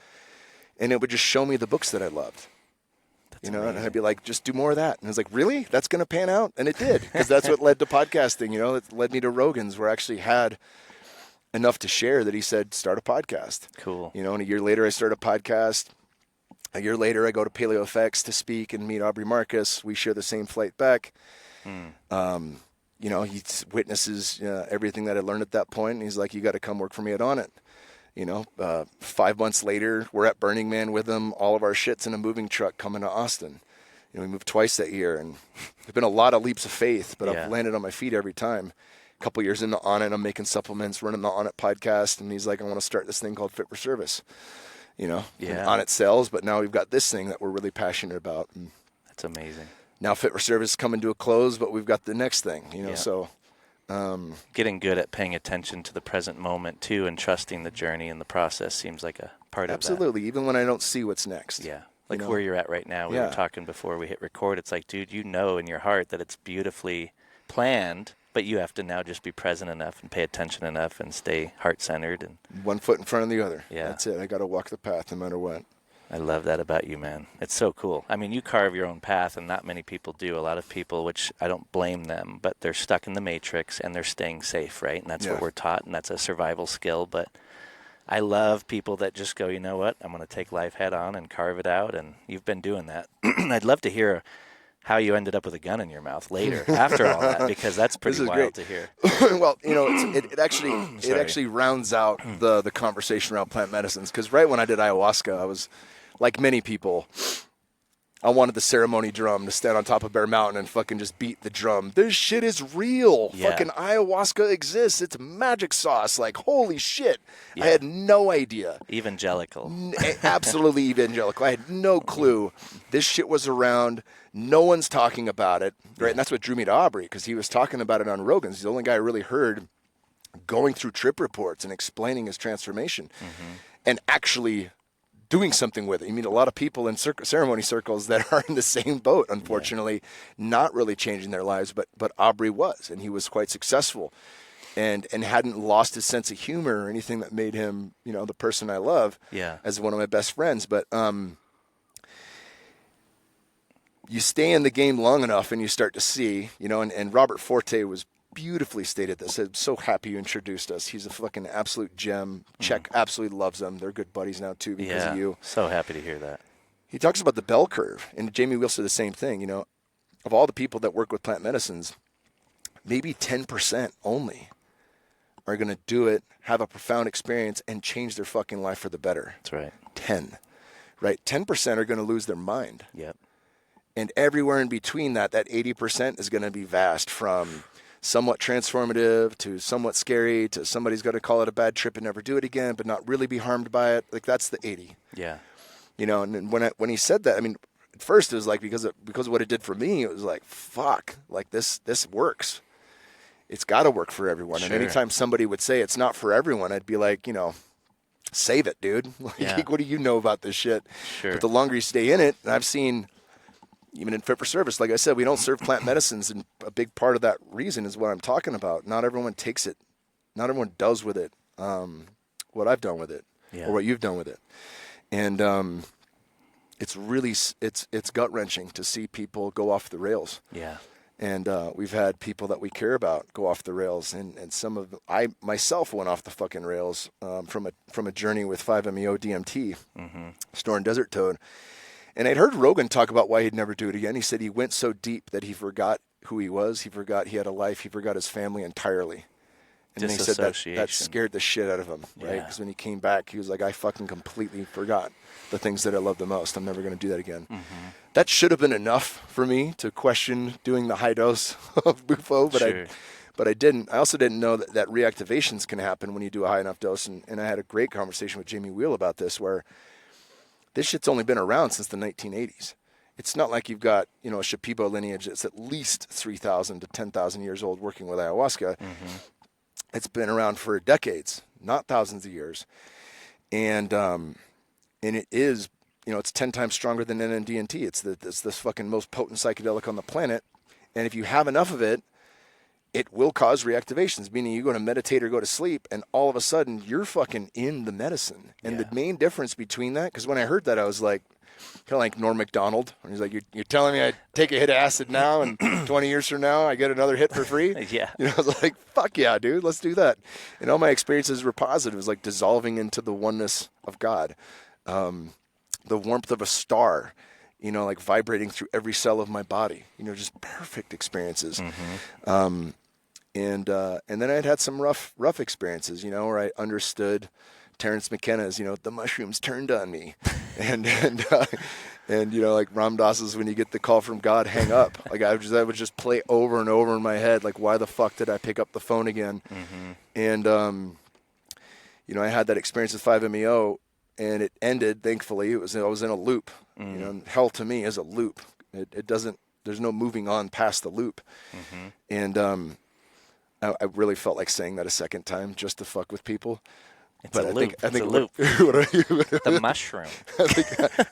And it would just show me the books that I loved. That's and amazing. I'd be like, just do more of that. And I was like, really? That's going to pan out? And it did, because that's what led to podcasting. It led me to Rogan's, where I actually had enough to share that he said, start a podcast. Cool. And a year later, I started a podcast. A year later, I go to Paleo Effects to speak and meet Aubrey Marcus. We share the same flight back. He witnesses everything that I learned at that point, and he's like, you got to come work for me at On It. 5 months later, we're at Burning Man with him. All of our shit's in a moving truck coming to Austin. We moved twice that year, and there's been a lot of leaps of faith, but I've landed on my feet every time. A couple years into On It, I'm making supplements, running the On It podcast, and he's like, I want to start this thing called Fit for Service. And On It sells, but now we've got this thing that we're really passionate about. And that's amazing. now Fit for Service is coming to a close, but we've got the next thing, so. Getting good at paying attention to the present moment, too, and trusting the journey and the process seems like a part of that. Absolutely, even when I don't see what's next. Yeah, like where you're at right now. We were talking before we hit record. It's like, dude, in your heart that it's beautifully planned, but you have to now just be present enough and pay attention enough and stay heart-centered. And one foot in front of the other. Yeah. That's it. I got to walk the path no matter what. I love that about you, man. It's so cool. I mean, you carve your own path, and not many people do. A lot of people, which I don't blame them, but they're stuck in the matrix, and they're staying safe, right? And that's what we're taught, and that's a survival skill. But I love people that just go, you know what, I'm going to take life head on and carve it out, and you've been doing that. I'd love to hear how you ended up with a gun in your mouth later, after all that, because that's pretty wild to hear. Well, it actually rounds out the conversation around plant medicines, because right when I did ayahuasca, I was, like many people, I wanted the ceremony drum to stand on top of Bear Mountain and fucking just beat the drum. This shit is real. Yeah. Fucking ayahuasca exists. It's magic sauce. Like, holy shit. Yeah. I had no idea. Evangelical. Absolutely evangelical. I had no clue. This shit was around. No one's talking about it. Right? And that's what drew me to Aubrey, because he was talking about it on Rogan's. He's the only guy I really heard going through trip reports and explaining his transformation and actually doing something with it. You meet a lot of people in ceremony circles that are in the same boat, unfortunately, not really changing their lives, but Aubrey was, and he was quite successful and hadn't lost his sense of humor or anything that made him, the person I love as one of my best friends. But you stay in the game long enough and you start to see, and Robert Forte was beautifully stated this. I'm so happy you introduced us. He's a fucking absolute gem. Czech absolutely loves them. They're good buddies now too because of you. So happy to hear that. He talks about the bell curve, and Jamie Wheal said the same thing. Of all the people that work with plant medicines, maybe 10% only are going to do it, have a profound experience, and change their fucking life for the better. That's right. 10, right? 10% are going to lose their mind. Yep. And everywhere in between that 80% is going to be vast, from somewhat transformative to somewhat scary to somebody's going to call it a bad trip and never do it again, but not really be harmed by it. Like, that's the 80. Yeah. And when he said that, I mean, at first it was like, because of what it did for me, it was like, fuck, like this works. It's got to work for everyone. Sure. And anytime somebody would say it's not for everyone, I'd be like, save it, dude. Like, what do you know about this shit? Sure. But the longer you stay in it, and I've seen, even in Fit for Service, like I said, we don't serve plant medicines, and a big part of that reason is what I'm talking about. Not everyone takes it. Not everyone does with it what I've done with it, or what you've done with it. And it's really, it's gut-wrenching to see people go off the rails. Yeah. And we've had people that we care about go off the rails, and I myself went off the fucking rails from a journey with 5-MeO DMT, Snoring Desert Toad. And I'd heard Rogan talk about why he'd never do it again. He said he went so deep that he forgot who he was. He forgot he had a life. He forgot his family entirely. And then he said that scared the shit out of him, right? Because when he came back, he was like, I fucking completely forgot the things that I love the most. I'm never going to do that again. That should have been enough for me to question doing the high dose of Bufo, but I didn't. I also didn't know that reactivations can happen when you do a high enough dose. And I had a great conversation with Jamie Wheal about this, where this shit's only been around since the 1980s. It's not like you've got, a Shipibo lineage that's at least 3,000 to 10,000 years old working with ayahuasca. It's been around for decades, not thousands of years. And it is, it's 10 times stronger than NNDNT. It's this fucking most potent psychedelic on the planet. And if you have enough of it, it will cause reactivations, meaning you go to meditate or go to sleep, and all of a sudden you're fucking in the medicine. And the main difference between that, because when I heard that, I was like, kind of like Norm Macdonald, when he's like, you're telling me I take a hit of acid now, and 20 years from now I get another hit for free? Yeah. I was like, fuck yeah, dude, let's do that. And all my experiences were positive. It was like dissolving into the oneness of God, the warmth of a star, like vibrating through every cell of my body, just perfect experiences. And then I'd had some rough experiences, where I understood Terrence McKenna's, the mushrooms turned on me, and like Ram Dass's, when you get the call from God, hang up. Like I would just play over and over in my head, like, why the fuck did I pick up the phone again? And I had that experience with 5-MeO, and it ended. Thankfully, I was in a loop. Hell to me is a loop. It doesn't. There's no moving on past the loop. And I really felt like saying that a second time just to fuck with people. It's a loop. The mushroom.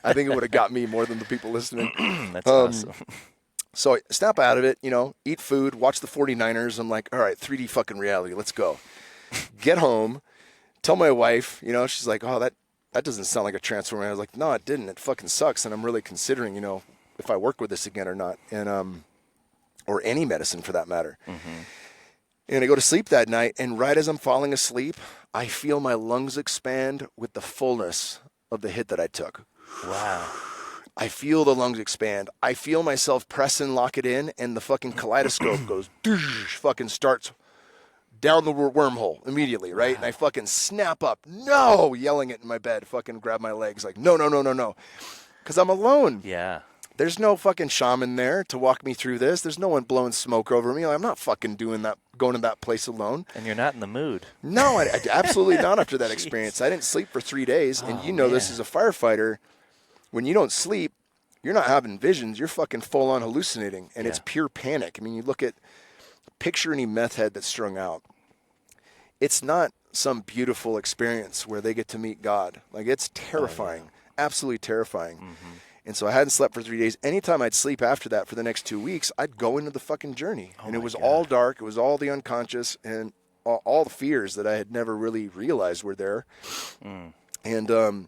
I think it would have got me more than the people listening. That's awesome. So I snap out of it, eat food, watch the 49ers. I'm like, all right, 3D fucking reality. Let's go. Get home, tell my wife, she's like, oh, that doesn't sound like a transformation. I was like, no, it didn't. It fucking sucks. And I'm really considering, if I work with this again or not. And, or any medicine for that matter. And I go to sleep that night, and right as I'm falling asleep, I feel my lungs expand with the fullness of the hit that I took. Wow. I feel the lungs expand. I feel myself press and lock it in, and the fucking kaleidoscope goes, fucking starts down the wormhole immediately, right? Wow. And I fucking snap up, no, yelling it in my bed, fucking grab my legs, like, no. Because I'm alone. Yeah. There's no fucking shaman there to walk me through this. There's no one blowing smoke over me. I'm not fucking doing that, going to that place alone. And you're not in the mood. No, I absolutely not after that experience. I didn't sleep for 3 days. And this as a firefighter, when you don't sleep, you're not having visions. You're fucking full on hallucinating. And it's pure panic. I mean, you picture any meth head that's strung out. It's not some beautiful experience where they get to meet God. Like, it's terrifying. Absolutely terrifying. And so I hadn't slept for 3 days. Anytime I'd sleep after that for the next 2 weeks, I'd go into the fucking journey. And it was all dark. It was all the unconscious and all the fears that I had never really realized were there. And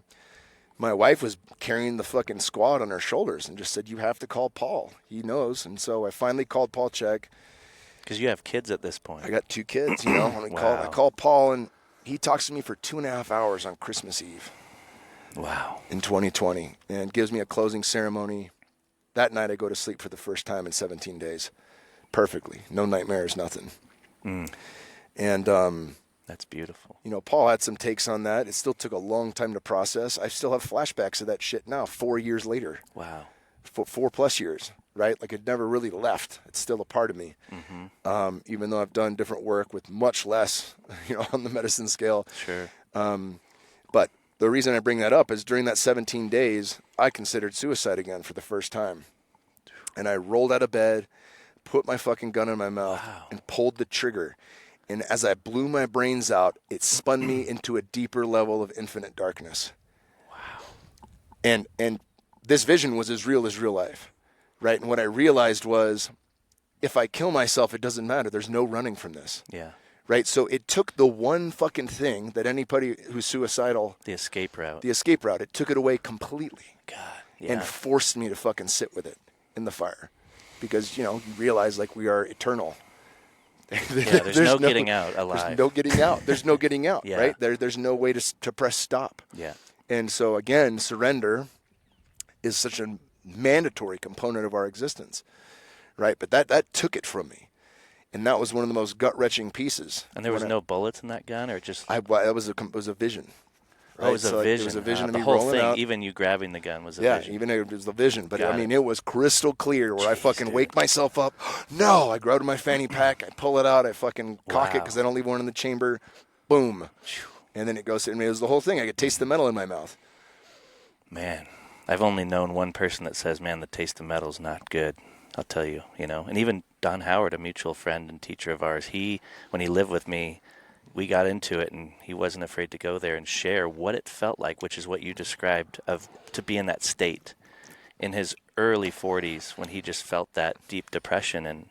my wife was carrying the fucking squad on her shoulders and just said, you have to call Paul. He knows. And so I finally called Paul Chek. Because you have kids at this point. I got 2 kids, you know. And Wow. I call Paul, and he talks to me for 2.5 hours on Christmas Eve. Wow. In 2020, and gives me a closing ceremony. That night I go to sleep for the first time in 17 days. Perfectly. No nightmares, nothing. And that's beautiful. you know, Paul had some takes on that. It still took a long time to process. I still have flashbacks of that shit now, 4 years later. Wow. 4+ years, right? Like it never really left. It's still a part of me. Even though I've done different work with much less, you know, on the medicine scale. Sure. But the reason I bring that up is during that 17 days, I considered suicide again for the first time. And I rolled out of bed, put my fucking gun in my mouth, and pulled the trigger. And as I blew my brains out, it spun me into a deeper level of infinite darkness. Wow. And this vision was as real life, right? And what I realized was, if I kill myself, it doesn't matter. There's no running from this. Yeah. Right? So it took the one fucking thing that anybody who's suicidal... The escape route. It took it away completely. God. Yeah. And forced me to fucking sit with it in the fire. Because, you know, you realize, like, we are eternal. Yeah, there's no getting out alive. There's no getting out. There's no getting out, Yeah. right? There's no way to press stop. Yeah. And so, again, surrender is such a mandatory component of our existence, right? But that took it from me. And that was one of the most gut-wrenching pieces. And there was no bullets in that gun, or just... It was a vision. Right? Oh, it was a vision. It was a vision of the me whole rolling thing, out. even you grabbing the gun was a Yeah, vision. even it was the vision. But, Got I mean, it. it was crystal clear where I fucking dude. wake myself up. No! I go out of my fanny pack. I pull it out. I fucking cock it because I don't leave one in the chamber. Boom. And then it goes... I mean, it was the whole thing. I could taste the metal in my mouth. Man, I've only known one person that says, man, the taste of metal's not good. I'll tell you, you know. And even Don Howard, a mutual friend and teacher of ours, when he lived with me, we got into it, and he wasn't afraid to go there and share what it felt like, which is what you described, to be in that state in his early 40s when he just felt that deep depression. And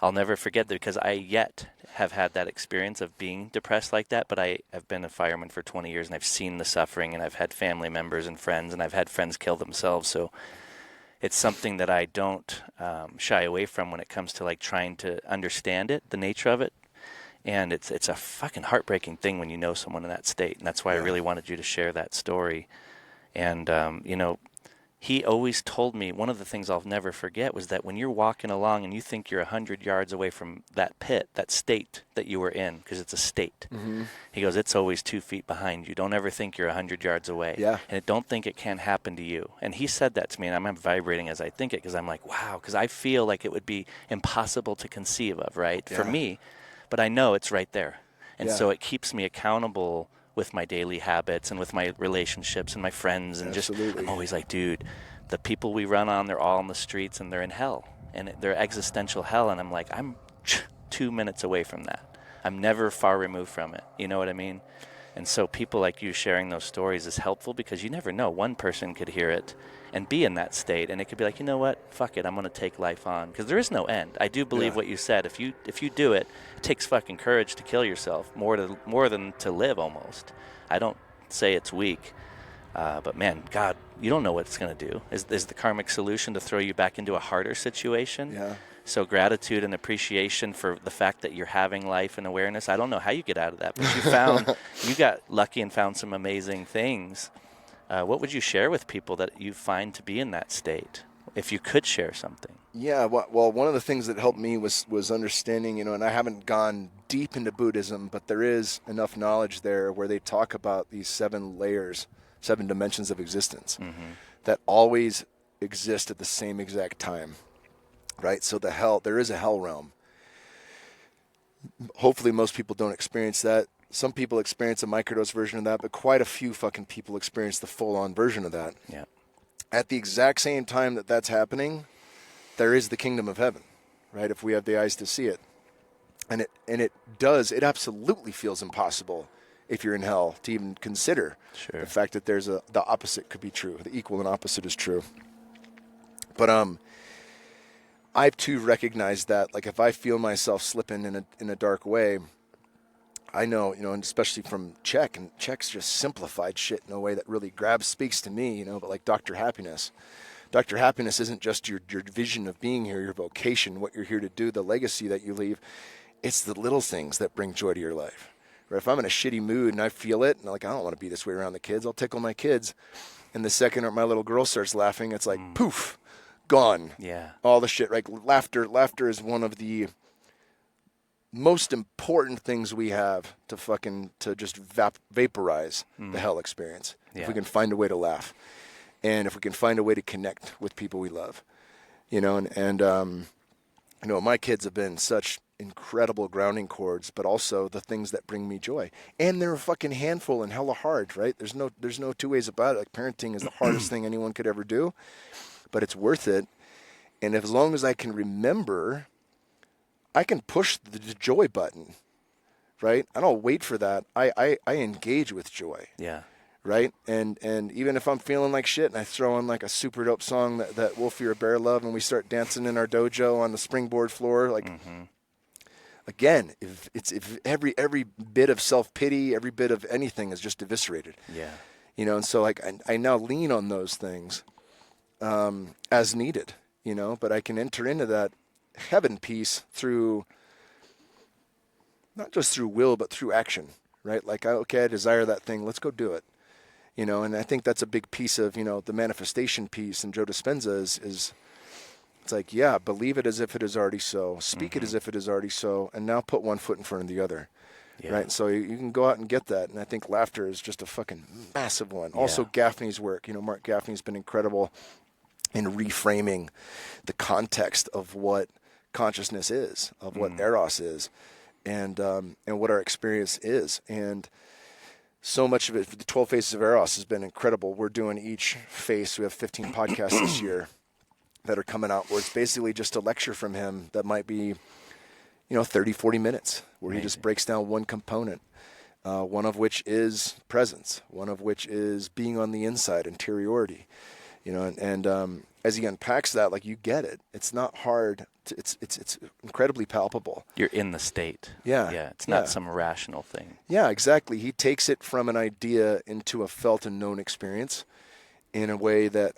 I'll never forget that, because I yet have had that experience of being depressed like that, but I have been a fireman for 20 years, and I've seen the suffering, and I've had family members and friends, and I've had friends kill themselves. So it's something that I don't shy away from when it comes to, like, trying to understand it, the nature of it. And it's a fucking heartbreaking thing when you know someone in that state. And that's why I really wanted you to share that story. And, you know, he always told me, one of the things I'll never forget was that when you're walking along and you think you're 100 yards away from that pit, that state that you were in, because it's a state, he goes, it's always 2 feet behind you. Don't ever think you're 100 yards away. Yeah. And don't think it can happen to you. And he said that to me, and I'm vibrating as I think it, because I'm like, wow, because I feel like it would be impossible to conceive of, right, for me. But I know it's right there. And so it keeps me accountable with my daily habits and with my relationships and my friends. And Absolutely. I'm always like, dude, the people we run on, they're all in the streets and they're in hell. And they're existential hell. And I'm like, I'm 2 minutes away from that. I'm never far removed from it. You know what I mean? And so people like you sharing those stories is helpful, because you never know. One person could hear it and be in that state, and it could be like, you know what, fuck it, I'm going to take life on, because there is no end. I do believe what you said. If you do it, it takes fucking courage to kill yourself, more than to live almost. I don't say it's weak, but man, God, you don't know what it's going to do. Is the karmic solution to throw you back into a harder situation? Yeah. So gratitude and appreciation for the fact that you're having life and awareness. I don't know how you get out of that, but you got lucky and found some amazing things. What would you share with people that you find to be in that state, if you could share something? Yeah, well, one of the things that helped me was understanding, you know, and I haven't gone deep into Buddhism, but there is enough knowledge there where they talk about these 7 layers, 7 dimensions of existence that always exist at the same exact time, right? So there is a hell realm. Hopefully most people don't experience that. Some people experience a microdose version of that, but quite a few fucking people experience the full-on version of that. Yeah. At the exact same time that that's happening, there is the kingdom of heaven, right? If we have the eyes to see it. And it absolutely feels impossible if you're in hell to even consider the fact that the opposite could be true. The equal and opposite is true. But I've too recognized that, like, if I feel myself slipping in a dark way, I know, and especially from Czech, and Czech's just simplified shit in a way that really speaks to me, but like Dr. Happiness. Dr. Happiness isn't just your vision of being here, your vocation, what you're here to do, the legacy that you leave. It's the little things that bring joy to your life. Right? If I'm in a shitty mood and I feel it, and I don't want to be this way around the kids, I'll tickle my kids. And the second my little girl starts laughing, it's like, poof, gone. Yeah. All the shit, right? Laughter is one of the most important things we have to just vaporize the hell experience. Yeah. If we can find a way to laugh. And if we can find a way to connect with people we love, my kids have been such incredible grounding cords, but also the things that bring me joy. And they're a fucking handful and hella hard, right? There's no two ways about it. Like, parenting is the hardest thing anyone could ever do, but it's worth it. And as long as I can remember, I can push the joy button, right? I don't wait for that. I engage with joy. Yeah. Right? And even if I'm feeling like shit and I throw in like a super dope song that Wolfie or Bear love, and we start dancing in our dojo on the springboard floor, like, again, if every bit of self-pity, every bit of anything is just eviscerated. Yeah. And so like I now lean on those things as needed, but I can enter into that heaven piece through, not just through will, but through action, right? Like, I desire that thing. Let's go do it. And I think that's a big piece of, the manifestation piece. And Joe Dispenza is it's like, yeah, believe it as if it is already so. Speak it as if it is already so. And now put one foot in front of the other. Yeah. Right? So you can go out and get that. And I think laughter is just a fucking massive one. Yeah. Also, Gaffney's work. Mark Gaffney's been incredible in reframing the context of what consciousness is, of what Eros is, and what our experience is. And so much of it, the 12 Faces of Eros has been incredible. We're doing each face. We have 15 podcasts this year that are coming out where it's basically just a lecture from him that might be, 30, 40 minutes, where he just breaks down one component, one of which is presence, one of which is being on the inside, interiority, and as he unpacks that, like, you get it. It's not hard. It's incredibly palpable. You're in the state. Yeah. Yeah. It's not some irrational thing. Yeah, exactly. He takes it from an idea into a felt and known experience in a way that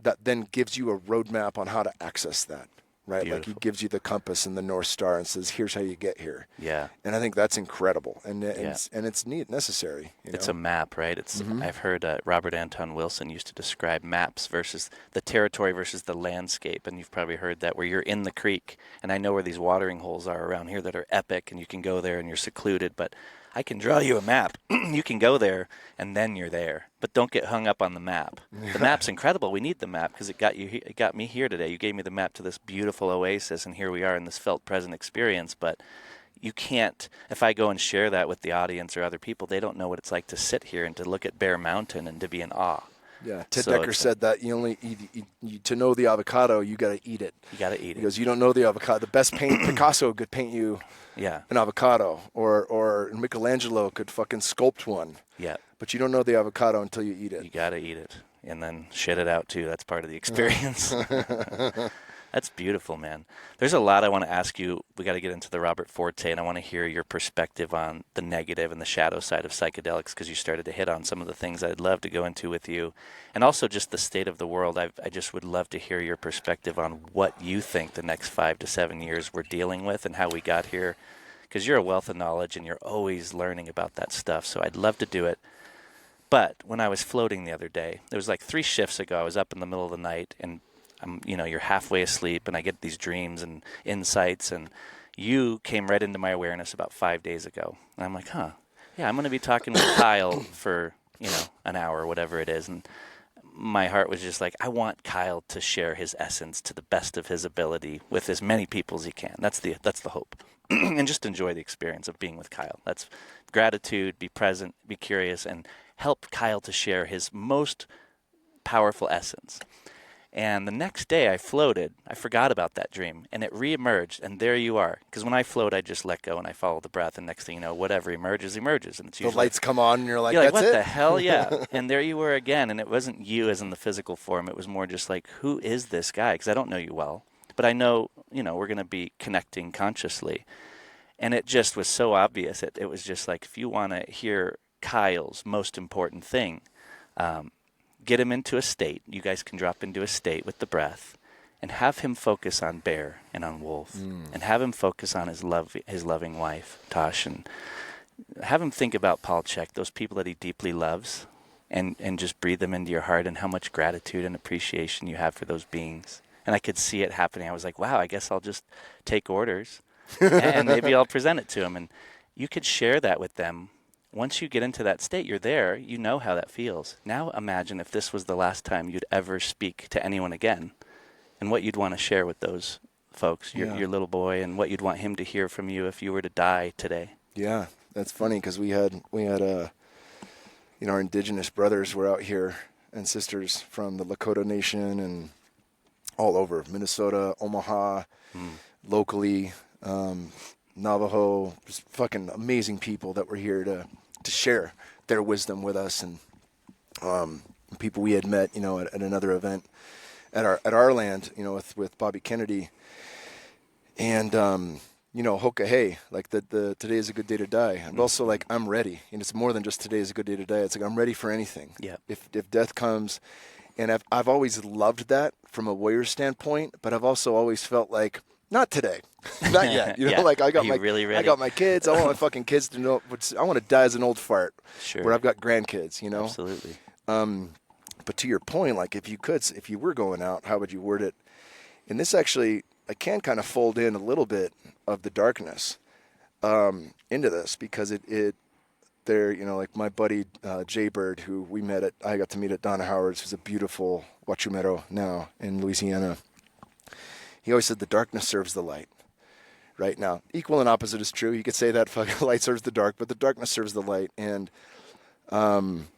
that then gives you a roadmap on how to access that. Right? Beautiful. Like, he gives you the compass and the North Star and says, here's how you get here. Yeah. And I think that's incredible. And it's neat, necessary. It's a map, right? It's I've heard Robert Anton Wilson used to describe maps versus the territory versus the landscape. And you've probably heard that, where you're in the creek. And I know where these watering holes are around here that are epic, and you can go there and you're secluded. But I can draw you a map. You can go there, and then you're there. But don't get hung up on the map. The map's incredible. We need the map because it got me here today. You gave me the map to this beautiful oasis, and here we are in this felt present experience. But you can't, if I go and share that with the audience or other people, they don't know what it's like to sit here and to look at Bear Mountain and to be in awe. Yeah, Ted Dekker said that you only to know the avocado, you got to eat it. You got to eat it. He goes, you don't know the avocado. The best Picasso could paint you an avocado, or Michelangelo could fucking sculpt one. Yeah. But you don't know the avocado until you eat it. You got to eat it, and then shit it out too. That's part of the experience. That's beautiful, man. There's a lot I want to ask you. We got to get into the Robert Forte, and I want to hear your perspective on the negative and the shadow side of psychedelics, because you started to hit on some of the things I'd love to go into with you, and also just the state of the world. I just would love to hear your perspective on what you think the next 5 to 7 years we're dealing with and how we got here, because you're a wealth of knowledge and you're always learning about that stuff, so I'd love to do it. But when I was floating the other day, it was like 3 shifts ago, I was up in the middle of the night, and you're halfway asleep, and I get these dreams and insights, and you came right into my awareness about 5 days ago. And I'm like, I'm going to be talking with Kyle for, an hour or whatever it is. And my heart was just like, I want Kyle to share his essence to the best of his ability with as many people as he can. That's the hope. And just enjoy the experience of being with Kyle. That's gratitude, be present, be curious, and help Kyle to share his most powerful essence. And the next day I floated, I forgot about that dream, and it reemerged, and there you are. Because when I float, I just let go and I follow the breath, and next thing you know, whatever emerges, and it's usually... The lights come on, and you're like, what that's the hell? Yeah. And there you were again, and it wasn't you as in the physical form. It was more just like, who is this guy? Because I don't know you well. But I know, we're going to be connecting consciously. And it just was so obvious. It was just like, if you want to hear Kyle's most important thing, get him into a state. You guys can drop into a state with the breath and have him focus on bear and on wolf and have him focus on his loving wife, Tosh, and have him think about Paul Chek, those people that he deeply loves, and just breathe them into your heart and how much gratitude and appreciation you have for those beings. And I could see it happening. I was like, wow, I guess I'll just take orders and maybe I'll present it to him. And you could share that with them. Once you get into that state, you're there, you know how that feels. Now imagine if this was the last time you'd ever speak to anyone again and what you'd want to share with those folks, your little boy, and what you'd want him to hear from you if you were to die today. Yeah, that's funny because we had our indigenous brothers were out here and sisters from the Lakota Nation and all over Minnesota, Omaha, locally, Navajo, just fucking amazing people that were here to share their wisdom with us, and people we had met, at another event at our land, with Bobby Kennedy, and Hoka hey, like the today is a good day to die. I'm also like, I'm ready, and it's more than just today is a good day to die. It's like I'm ready for anything. Yeah. If death comes, and I've always loved that from a warrior standpoint, but I've also always felt like, not today, not yet. Like I got my kids. I want my fucking kids to know. I want to die as an old fart, where I've got grandkids. Absolutely. But to your point, like if you were going out, how would you word it? And this actually, I can kind of fold in a little bit of the darkness into this, because like my buddy Jay Bird, who I got to meet at Donna Howard's, who's a beautiful Wachumero now in Louisiana. He always said the darkness serves the light. Right now, equal and opposite is true. You could say that fucking light serves the dark, but the darkness serves the light. And when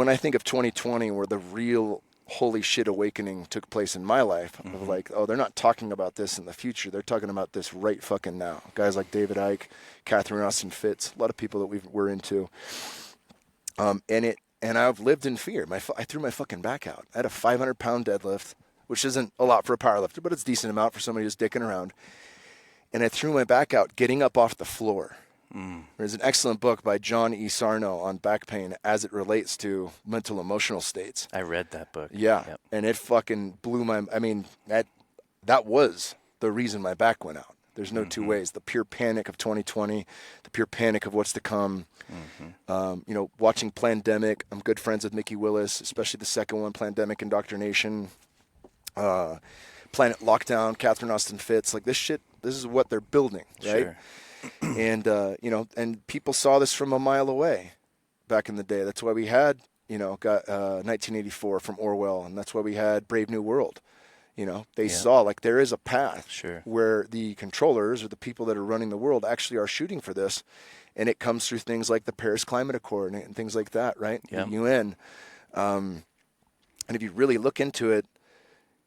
I think of 2020, where the real holy shit awakening took place in my life, of like, oh, they're not talking about this in the future. They're talking about this right fucking now. Guys like David Icke, Catherine Austin Fitz, a lot of people that we're into. And I've lived in fear. I threw my fucking back out. I had a 500-pound deadlift, which isn't a lot for a powerlifter, but it's a decent amount for somebody who's dicking around. And I threw my back out getting up off the floor. There's an excellent book by John E. Sarno on back pain as it relates to mental emotional states. I read that book. Yeah. Yep. And it fucking blew that was the reason my back went out. There's no two ways. The pure panic of 2020, the pure panic of what's to come. Watching Plandemic. I'm good friends with Mickey Willis, especially the second one, Plandemic Indoctrination. Planet Lockdown, Catherine Austin Fitz. Like this is what they're building, right? Sure. And, and people saw this from a mile away back in the day. That's why we had, got 1984 from Orwell, and that's why we had Brave New World. They saw like there is a path where the controllers or the people that are running the world actually are shooting for this, and it comes through things like the Paris Climate Accord and things like that, right? Yeah. The UN. And if you really look into it,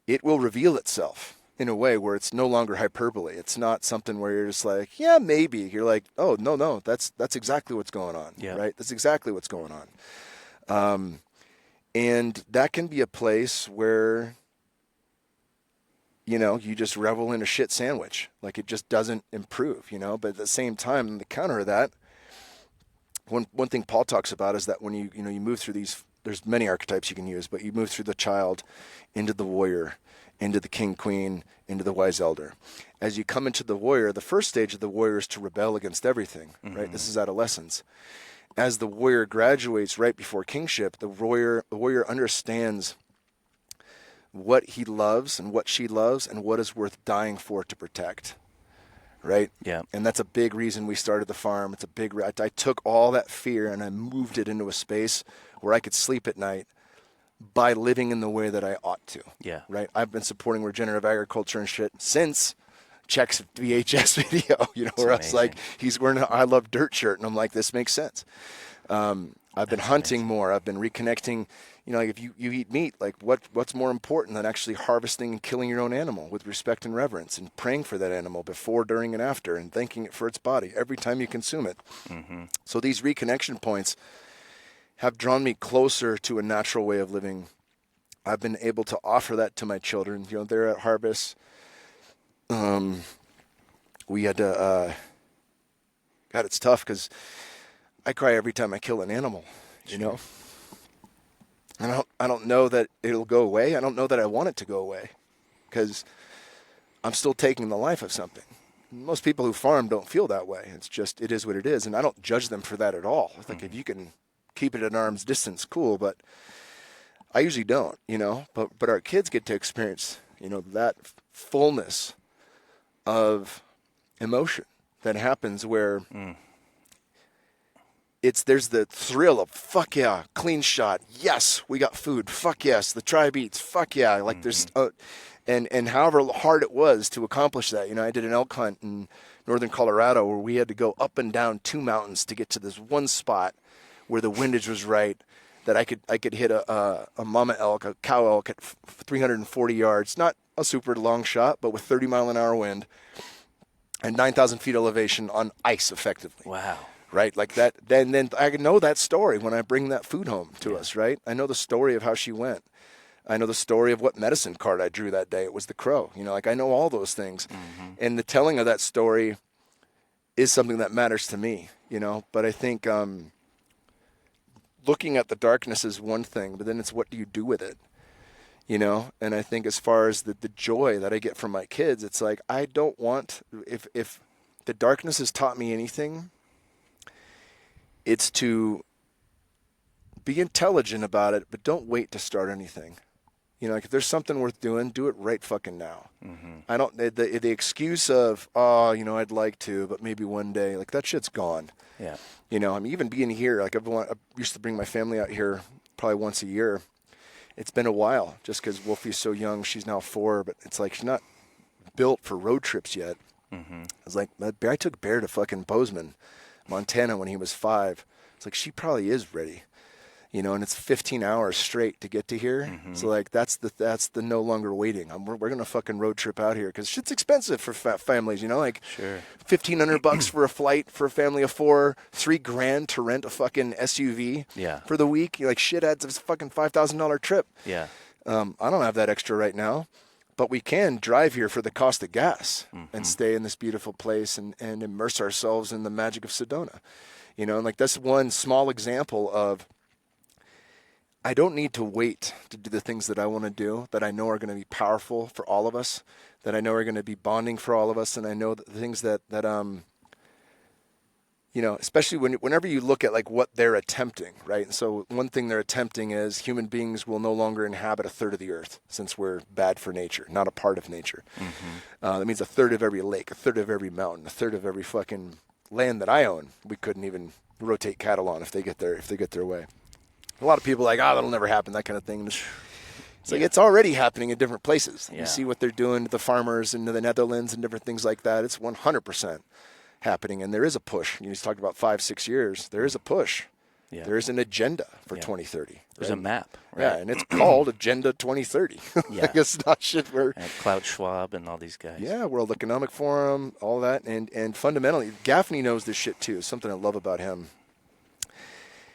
it will reveal itself in a way where it's no longer hyperbole. It's not something where you're just like, yeah, maybe. You're like, oh, no, that's exactly what's going on, right? That's exactly what's going on. And that can be a place where, you just revel in a shit sandwich. Like it just doesn't improve, But at the same time, in the counter of that, one thing Paul talks about is that when you move through these, there's many archetypes you can use, but you move through the child into the warrior, into the king, queen, into the wise elder. As you come into the warrior, the first stage of the warrior is to rebel against everything, right? This is adolescence. As the warrior graduates right before kingship, the warrior understands what he loves and what she loves and what is worth dying for to protect, right? Yeah. And that's a big reason we started the farm. I took all that fear and I moved it into a space where I could sleep at night by living in the way that I ought to. Yeah. Right. I've been supporting regenerative agriculture and shit since Check's VHS video, where I was like, he's wearing an I Love Dirt shirt. And I'm like, this makes sense. I've been hunting more. I've been reconnecting. Like if you eat meat, like what's more important than actually harvesting and killing your own animal with respect and reverence and praying for that animal before, during, and after, and thanking it for its body every time you consume it. So these reconnection points have drawn me closer to a natural way of living. I've been able to offer that to my children. They're at harvest. we had to, God, it's tough because I cry every time I kill an animal, you know? And I don't know that it'll go away. I don't know that I want it to go away because I'm still taking the life of something. Most people who farm don't feel that way. It's just, it is what it is. And I don't judge them for that at all. It's like, if you can keep it at arm's distance, cool. But I usually don't, you know? But our kids get to experience, you know, that fullness of emotion that happens where there's the thrill of fuck yeah, clean shot, yes, we got food, fuck yes, the tribe eats, fuck yeah, like there's and however hard it was to accomplish that, you know, I did an elk hunt in northern Colorado where we had to go up and down 2 mountains to get to this one spot where the windage was right, that I could hit a mama elk, a cow elk at 340 yards, not a super long shot, but with 30-mile-an-hour wind and 9,000 feet elevation on ice effectively. Wow. Right? Like that. Then I know that story when I bring that food home to us, right? I know the story of how she went. I know the story of what medicine card I drew that day. It was the crow. You know, like I know all those things. And the telling of that story is something that matters to me, you know? But I think looking at the darkness is one thing, but then it's what do you do with it? You know, and I think as far as the joy that I get from my kids, it's like I don't want, if the darkness has taught me anything, it's to be intelligent about it, but don't wait to start anything. You know, like if there's something worth doing, do it right fucking now. I don't, the excuse of, oh, you know, I'd like to, but maybe one day, like that shit's gone. Yeah. You know, I mean, even being here, like I used to bring my family out here probably once a year. It's been a while just because Wolfie's so young. She's now 4, but it's like she's not built for road trips yet. It's like, I took Bear to fucking Bozeman, Montana when he was 5. It's like, she probably is ready, you know, and it's 15 hours straight to get to here. So like, that's the no longer waiting. We're going to fucking road trip out here because shit's expensive for families, you know, like $1,500 for a flight for a family of 4, $3,000 to rent a fucking SUV for the week. You're like, shit adds a fucking $5,000 trip. Yeah. I don't have that extra right now. But we can drive here for the cost of gas and stay in this beautiful place and immerse ourselves in the magic of Sedona. You know, and like that's one small example of I don't need to wait to do the things that I want to do that I know are going to be powerful for all of us, that I know are going to be bonding for all of us. And I know that the things that you know, especially whenever you look at like what they're attempting, right? And so one thing they're attempting is human beings will no longer inhabit a third of the earth since we're bad for nature, not a part of nature. That means a third of every lake, a third of every mountain, a third of every fucking land that I own. We couldn't even rotate cattle on if they get their way. A lot of people are like, oh, that'll never happen, that kind of thing. It's like it's already happening in different places. You see what they're doing to the farmers in the Netherlands and different things like that. It's 100%. happening, and there is a push. You just talked about 5-6 years. There is a push. Yeah. There is an agenda for 2030. Right? There's a map. Right? Yeah, and it's called Agenda 2030. Yeah. I guess not shit where and Klaus Schwab and all these guys. Yeah, World Economic Forum, all that, and fundamentally, Gaffney knows this shit too. Something I love about him.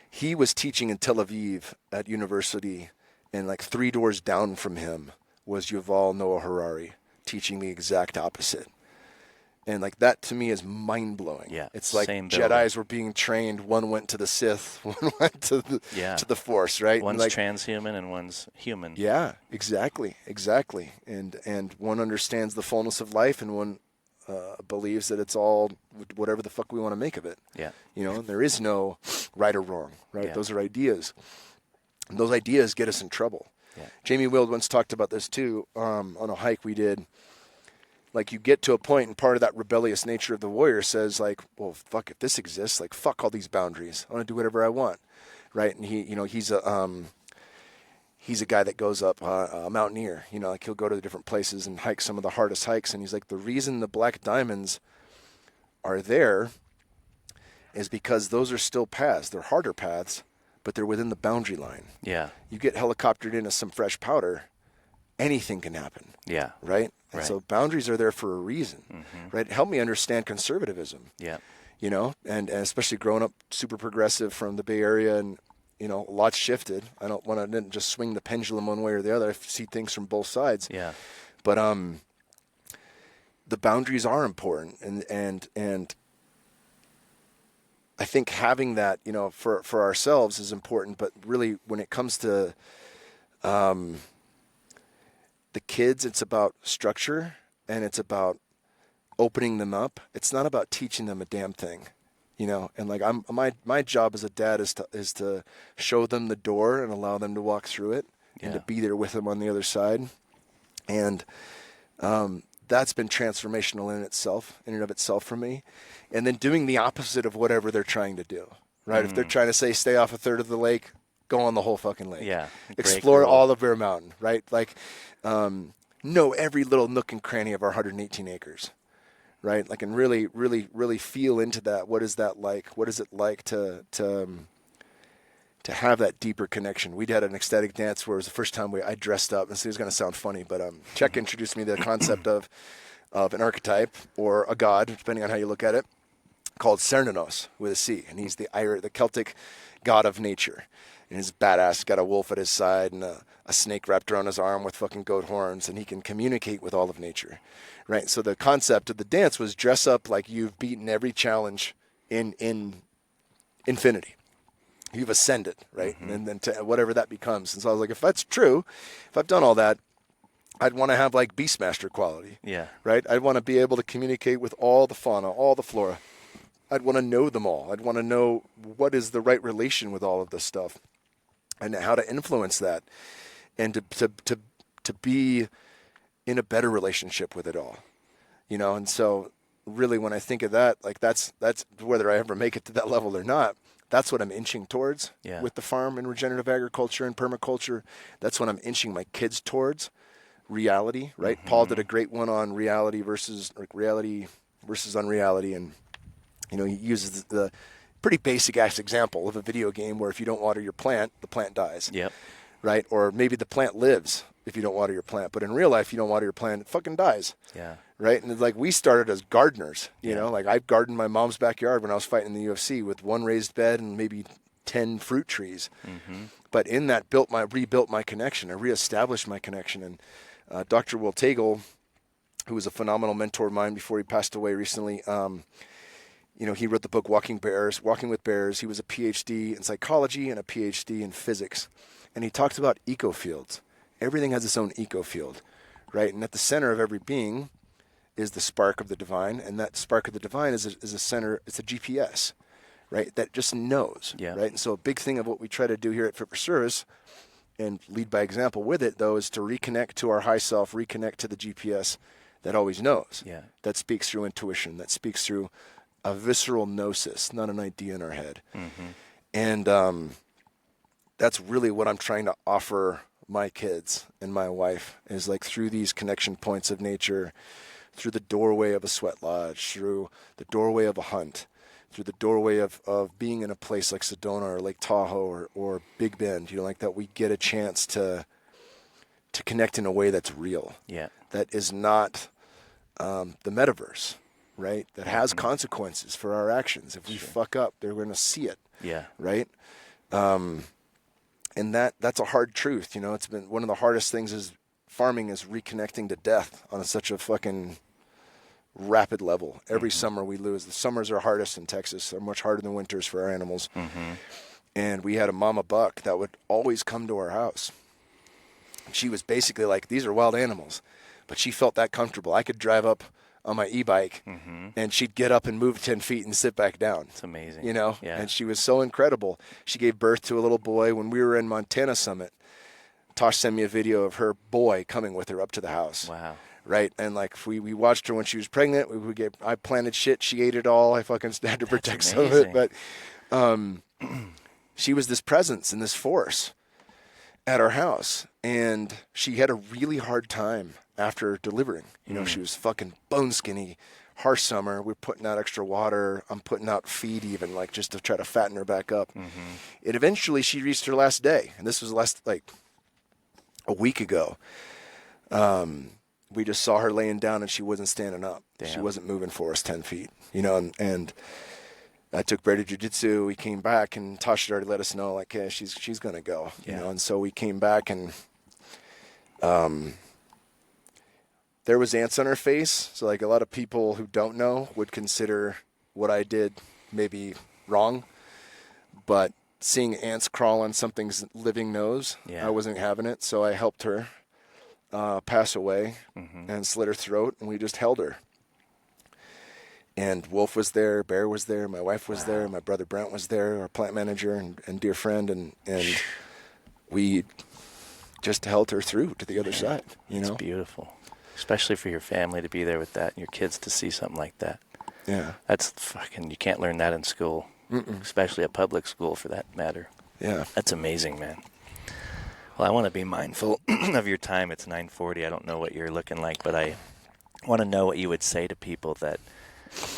He was teaching in Tel Aviv at university, and like 3 doors down from him was Yuval Noah Harari teaching the exact opposite. And like that to me is mind blowing. Yeah, it's like Jedis were being trained. One went to the Sith, one went to the Force, right? One's like, transhuman and one's human. Yeah, exactly. And one understands the fullness of life, and one believes that it's all whatever the fuck we want to make of it. Yeah, you know, there is no right or wrong, right? Yeah. Those are ideas. And those ideas get us in trouble. Yeah. Jamie Wild once talked about this too on a hike we did. Like you get to a point, and part of that rebellious nature of the warrior says, like, well, fuck, if this exists, like, fuck all these boundaries. I want to do whatever I want, right? And he's a guy that goes up a mountaineer. You know, like he'll go to the different places and hike some of the hardest hikes. And he's like, the reason the black diamonds are there is because those are still paths. They're harder paths, but they're within the boundary line. Yeah. You get helicoptered into some fresh powder, anything can happen. Yeah. Right? And so boundaries are there for a reason, right? Help me understand conservatism. Yeah. You know, and especially growing up super progressive from the Bay Area, and, you know, a lot's shifted. I don't want to just swing the pendulum one way or the other. I see things from both sides. Yeah. But the boundaries are important, and I think having that, for ourselves is important, but really when it comes to the kids, it's about structure and it's about opening them up. It's not about teaching them a damn thing, and like my job as a dad is to show them the door and allow them to walk through it and to be there with them on the other side. And that's been transformational in and of itself for me. And then doing the opposite of whatever they're trying to do, right? If they're trying to say, stay off a third of the lake, go on the whole fucking lake. Yeah. Explore all of Bear Mountain, right? Like, know every little nook and cranny of our 118 acres, right? Like, and really, really, really feel into that. What is that like? What is it like to have that deeper connection? We had an ecstatic dance where it was the first time I dressed up. And this is going to sound funny, but Chuck introduced me to the concept of an archetype or a god, depending on how you look at it, called Cernanos with a C. And he's the Celtic god of nature. And he's badass. He's got a wolf at his side and a snake wrapped around his arm with fucking goat horns. And he can communicate with all of nature, right? So the concept of the dance was dress up like you've beaten every challenge in infinity. You've ascended, right? And then to whatever that becomes. And so I was like, if that's true, if I've done all that, I'd want to have like Beastmaster quality. Yeah. Right? I'd want to be able to communicate with all the fauna, all the flora. I'd want to know them all. I'd want to know what is the right relation with all of this stuff and how to influence that and to be in a better relationship with it all. And so really when I think of that, like that's whether I ever make it to that level or not, that's what I'm inching towards with the farm and regenerative agriculture and permaculture. That's what I'm inching my kids towards. Reality, right? Paul did a great one on reality versus unreality, and he uses the pretty basic ass example of a video game where if you don't water your plant, the plant dies. Yep. Right? Or maybe the plant lives if you don't water your plant, but in real life, you don't water your plant, it fucking dies. Yeah. Right? And it's like we started as gardeners, like I gardened my mom's backyard when I was fighting in the UFC with one raised bed and maybe 10 fruit trees. But in that rebuilt my connection. I reestablished my connection. And Dr. Will Tagle, who was a phenomenal mentor of mine before he passed away recently, he wrote the book Walking with Bears. He was a PhD in psychology and a PhD in physics. And he talks about ecofields. Everything has its own ecofield, right? And at the center of every being is the spark of the divine. And that spark of the divine is a center, it's a GPS, right? That just knows, right? And so a big thing of what we try to do here at Fit for Service and lead by example with it, though, is to reconnect to our high self, reconnect to the GPS that always knows, that speaks through intuition, that speaks through a visceral gnosis, not an idea in our head. And that's really what I'm trying to offer my kids and my wife is like through these connection points of nature, through the doorway of a sweat lodge, through the doorway of a hunt, through the doorway of being in a place like Sedona or Lake Tahoe or Big Bend, like that we get a chance to connect in a way that's real. Yeah. That is not the metaverse, right? That has consequences for our actions. If we fuck up, they're going to see it. Yeah. Right? And that's a hard truth. It's been one of the hardest things is farming is reconnecting to death on such a fucking rapid level. Every summer we lose. The summers are hardest in Texas. They're much harder than winters for our animals. And we had a mama buck that would always come to our house. She was basically like, these are wild animals. But she felt that comfortable. I could drive up on my e-bike and she'd get up and move 10 feet and sit back down. It's amazing. Yeah. And she was so incredible. She gave birth to a little boy when we were in Montana Summit. Tosh sent me a video of her boy coming with her up to the house. Wow. Right. And like we watched her when she was pregnant. I planted shit. She ate it all. I fucking had to protect some of it. But she was this presence and this force at our house. And she had a really hard time after delivering. She was fucking bone skinny, harsh summer. We're putting out extra water. I'm putting out feed even, like just to try to fatten her back up. And eventually she reached her last day. And this was a week ago. We just saw her laying down and she wasn't standing up. Damn. She wasn't moving for us 10 feet, and I took Brady Jiu-Jitsu. We came back and Tasha had already let us know, like, hey, she's going to go, and so we came back and, there was ants on her face. So like a lot of people who don't know would consider what I did maybe wrong. But seeing ants crawl on something's living nose, I wasn't having it. So I helped her pass away and slit her throat, and we just held her. And Wolf was there, Bear was there, my wife was there, my brother Brent was there, our plant manager and dear friend, and we just held her through to the other side. It's beautiful, especially for your family to be there with that and your kids to see something like that. Yeah. That's fucking, you can't learn that in school, especially a public school for that matter. Yeah. That's amazing, man. Well, I want to be mindful of your time. It's 9:40. I don't know what you're looking like, but I want to know what you would say to people that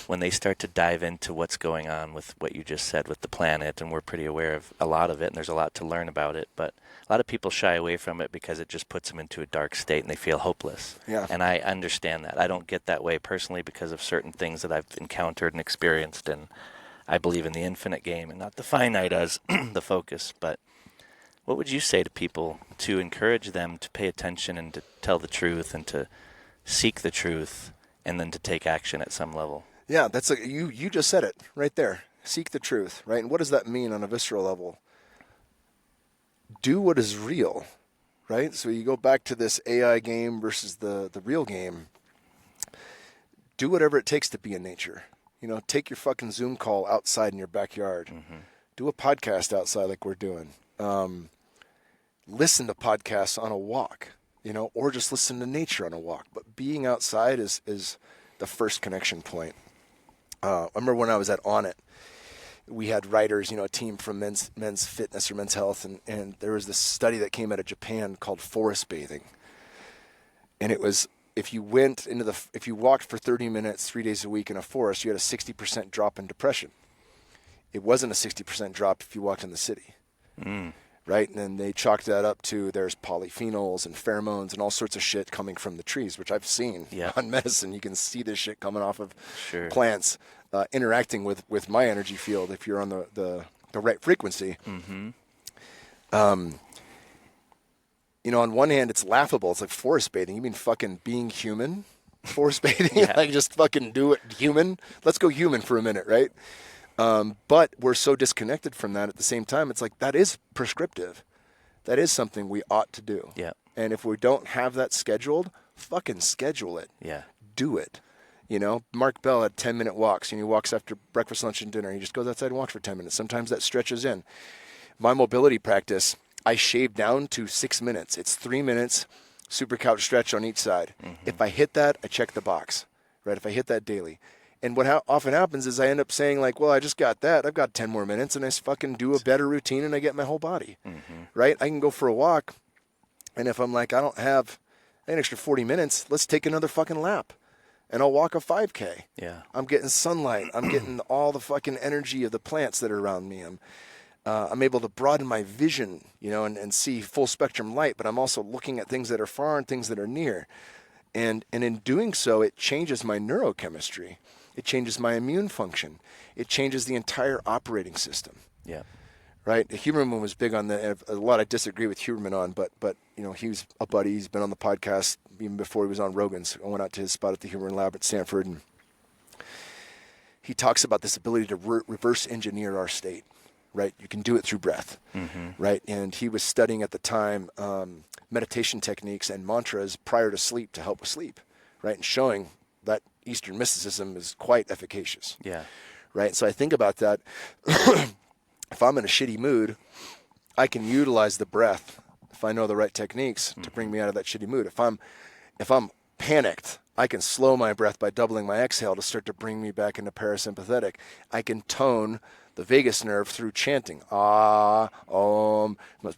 when they start to dive into what's going on with what you just said with the planet, and we're pretty aware of a lot of it, and there's a lot to learn about it, but a lot of people shy away from it because it just puts them into a dark state and they feel hopeless. Yeah. And I understand that. I don't get that way personally because of certain things that I've encountered and experienced, and I believe in the infinite game and not the finite as the focus. But what would you say to people to encourage them to pay attention and to tell the truth and to seek the truth and then to take action at some level? Yeah, that's you just said it right there. Seek the truth, right? And what does that mean on a visceral level? Do what is real, right? So you go back to this AI game versus the real game. Do whatever it takes to be in nature. Take your fucking Zoom call outside in your backyard. Do a podcast outside like we're doing. Listen to podcasts on a walk, or just listen to nature on a walk. But being outside is the first connection point. I remember when I was at On It, we had writers, a team from men's fitness or men's health, and there was this study that came out of Japan called forest bathing. And it was, if you walked for 30 minutes, 3 days a week in a forest, you had a 60% drop in depression. It wasn't a 60% drop if you walked in the city. Right? And then they chalked that up to there's polyphenols and pheromones and all sorts of shit coming from the trees, which I've seen on medicine. You can see this shit coming off of plants interacting with my energy field if you're on the right frequency. On one hand, it's laughable. It's like forest bathing. You mean fucking being human? Forest bathing? Like just fucking do it human? Let's go human for a minute, right? But we're so disconnected from that at the same time. It's like that is prescriptive. That is something we ought to do. Yeah. And if we don't have that scheduled, fucking schedule it. Yeah. Do it. Mark Bell had 10-minute walks. He walks after breakfast, lunch, and dinner. He just goes outside and walks for 10 minutes. Sometimes that stretches in. My mobility practice, I shave down to 6 minutes. It's 3 minutes, super couch stretch on each side. If I hit that, I check the box. Right? If I hit that daily. And what often happens is I end up saying like, well, I just got that. I've got 10 more minutes, and I fucking do a better routine, and I get my whole body, right? I can go for a walk, and if I'm like, I have an extra 40 minutes, let's take another fucking lap, and I'll walk a 5K. Yeah. I'm getting sunlight. I'm getting all the fucking energy of the plants that are around me. I'm able to broaden my vision, and see full spectrum light, but I'm also looking at things that are far and things that are near. And in doing so, it changes my neurochemistry. It changes my immune function. It changes the entire operating system. Yeah. Right? Huberman was big on that. A lot I disagree with Huberman on, but he was a buddy. He's been on the podcast even before he was on Rogan's. I went out to his spot at the Huberman Lab at Stanford, and he talks about this ability to reverse engineer our state. Right? You can do it through breath. Right? And he was studying at the time meditation techniques and mantras prior to sleep to help with sleep. Right? And showing that Eastern mysticism is quite efficacious. Yeah. Right? So I think about that. If I'm in a shitty mood, I can utilize the breath if I know the right techniques to bring me out of that shitty mood. If I'm panicked, I can slow my breath by doubling my exhale to start to bring me back into parasympathetic. I can tone the vagus nerve through chanting. Most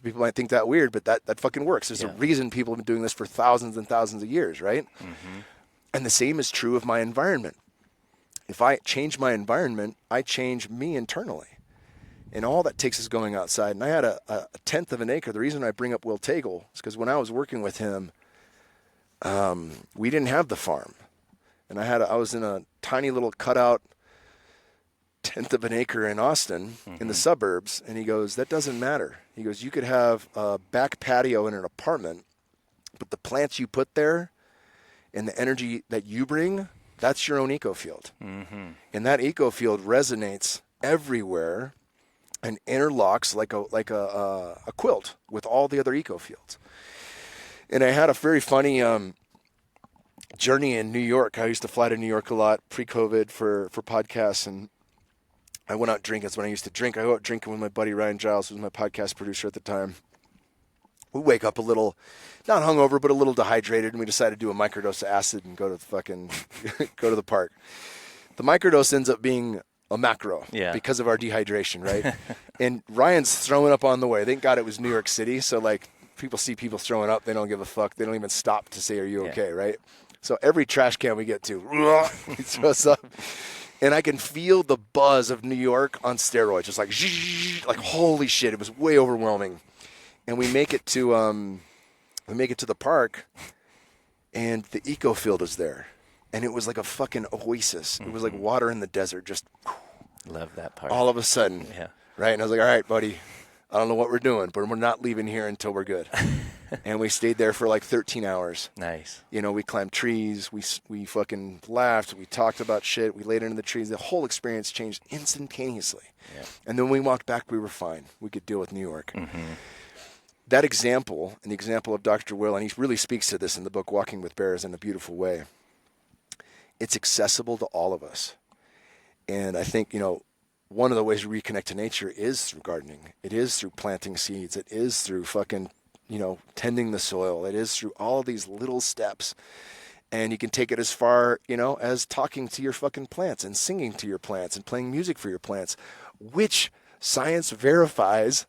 people might think that weird, but that fucking works. There's a reason people have been doing this for thousands and thousands of years, right? And the same is true of my environment. If I change my environment, I change me internally. And all that takes is going outside. And I had a 1/10 of an acre. The reason I bring up Will Tagle is because when I was working with him, we didn't have the farm. And I was in a tiny little cutout 1/10 of an acre in Austin in the suburbs. And he goes, that doesn't matter. He goes, you could have a back patio in an apartment, but the plants you put there And the energy that you bring, that's your own eco field. Mm-hmm. And that eco field resonates everywhere and interlocks like a quilt with all the other eco fields. And I had a very funny journey in New York. I used to fly to New York a lot pre-COVID for podcasts, and I went out drinking. That's when I used to drink. I went out drinking with my buddy Ryan Giles, who was my podcast producer at the time. We wake up a little, not hungover, but a little dehydrated, and we decided to do a microdose of acid and go to the fucking go to the park. The microdose ends up being a macro because of our dehydration, right? And Ryan's throwing up on the way. Thank God it was New York City, so like people see people throwing up, they don't give a fuck. They don't even stop to say, "Are you okay?" Right? So every trash can we get to, he throws up. And I can feel the buzz of New York on steroids, just like holy shit! It was way overwhelming. And we make it to the park, and the eco field is there, and it was like a fucking oasis. It was like water in the desert. Just love that part. All of a sudden, right? And I was like, all right, buddy, I don't know what we're doing, but we're not leaving here until we're good. And we stayed there for like 13 hours. Nice. You know, we climbed trees. We fucking laughed. We talked about shit. We laid under the trees. The whole experience changed instantaneously. Yeah. And then when we walked back, we were fine. We could deal with New York. Mm-hmm. That example, and the example of Dr. Will, and he really speaks to this in the book, Walking with Bears, in a beautiful way. It's accessible to all of us. And I think, you know, one of the ways we reconnect to nature is through gardening. It is through planting seeds. It is through fucking, you know, tending the soil. It is through all of these little steps. And you can take it as far, you know, as talking to your fucking plants and singing to your plants and playing music for your plants, which science verifies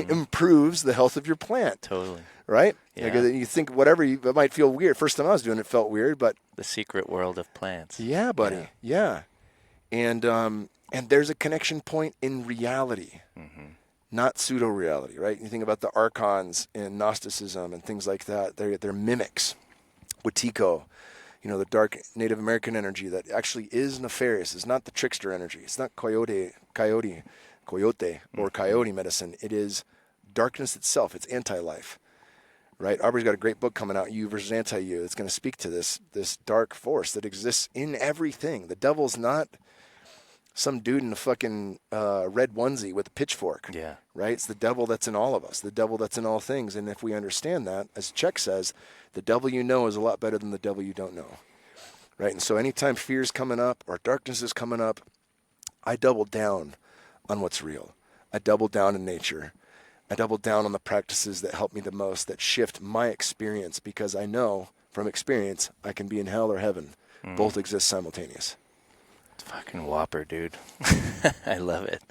improves the health of your plant. Totally. Right? Yeah. Like, you think whatever, it might feel weird. First time I was doing it, it felt weird, but... The secret world of plants. Yeah, buddy. Yeah. And there's a connection point in reality, not pseudo-reality, right? You think about the archons in Gnosticism and things like that. They're mimics. Wetiko, you know, the dark Native American energy that actually is nefarious. It's not the trickster energy. It's not coyote or coyote medicine. It is darkness itself. It's anti-life, right? Aubrey's got a great book coming out, You versus Anti-You. It's going to speak to this dark force that exists in everything. The devil's not some dude in a fucking red onesie with a pitchfork, right? It's the devil that's in all of us, the devil that's in all things. And if we understand that, as Czech says, the devil you know is a lot better than the devil you don't know, right? And so anytime fear is coming up or darkness is coming up, I double down on what's real. I double down in nature. I double down on the practices that help me the most, that shift my experience, because I know from experience I can be in hell or heaven. Both exist simultaneous. Fucking whopper, dude. I love it.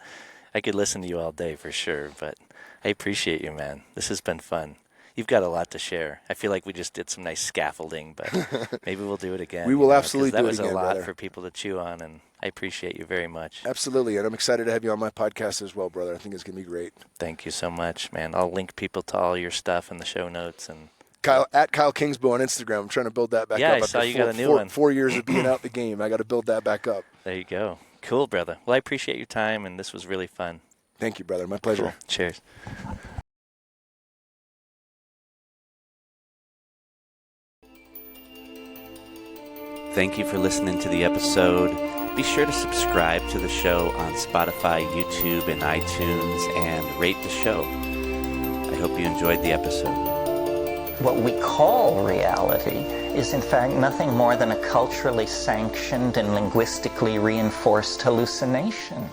I could listen to you all day for sure, but I appreciate you, man. This has been fun. You've got a lot to share. I feel like we just did some nice scaffolding, but maybe we'll do it again. We will absolutely do it again, that was a lot brother. For people to chew on, and I appreciate you very much. Absolutely, and I'm excited to have you on my podcast as well, brother. I think it's going to be great. Thank you so much, man. I'll link people to all your stuff in the show notes. And Kyle Kingsbury on Instagram. I'm trying to build that back up. Yeah, I saw you got a new one. 4 years of being out the game. I got to build that back up. There you go. Cool, brother. Well, I appreciate your time, and this was really fun. Thank you, brother. My pleasure. Cool. Cheers. Thank you for listening to the episode. Be sure to subscribe to the show on Spotify, YouTube, and iTunes, and rate the show. I hope you enjoyed the episode. What we call reality is in fact nothing more than a culturally sanctioned and linguistically reinforced hallucination.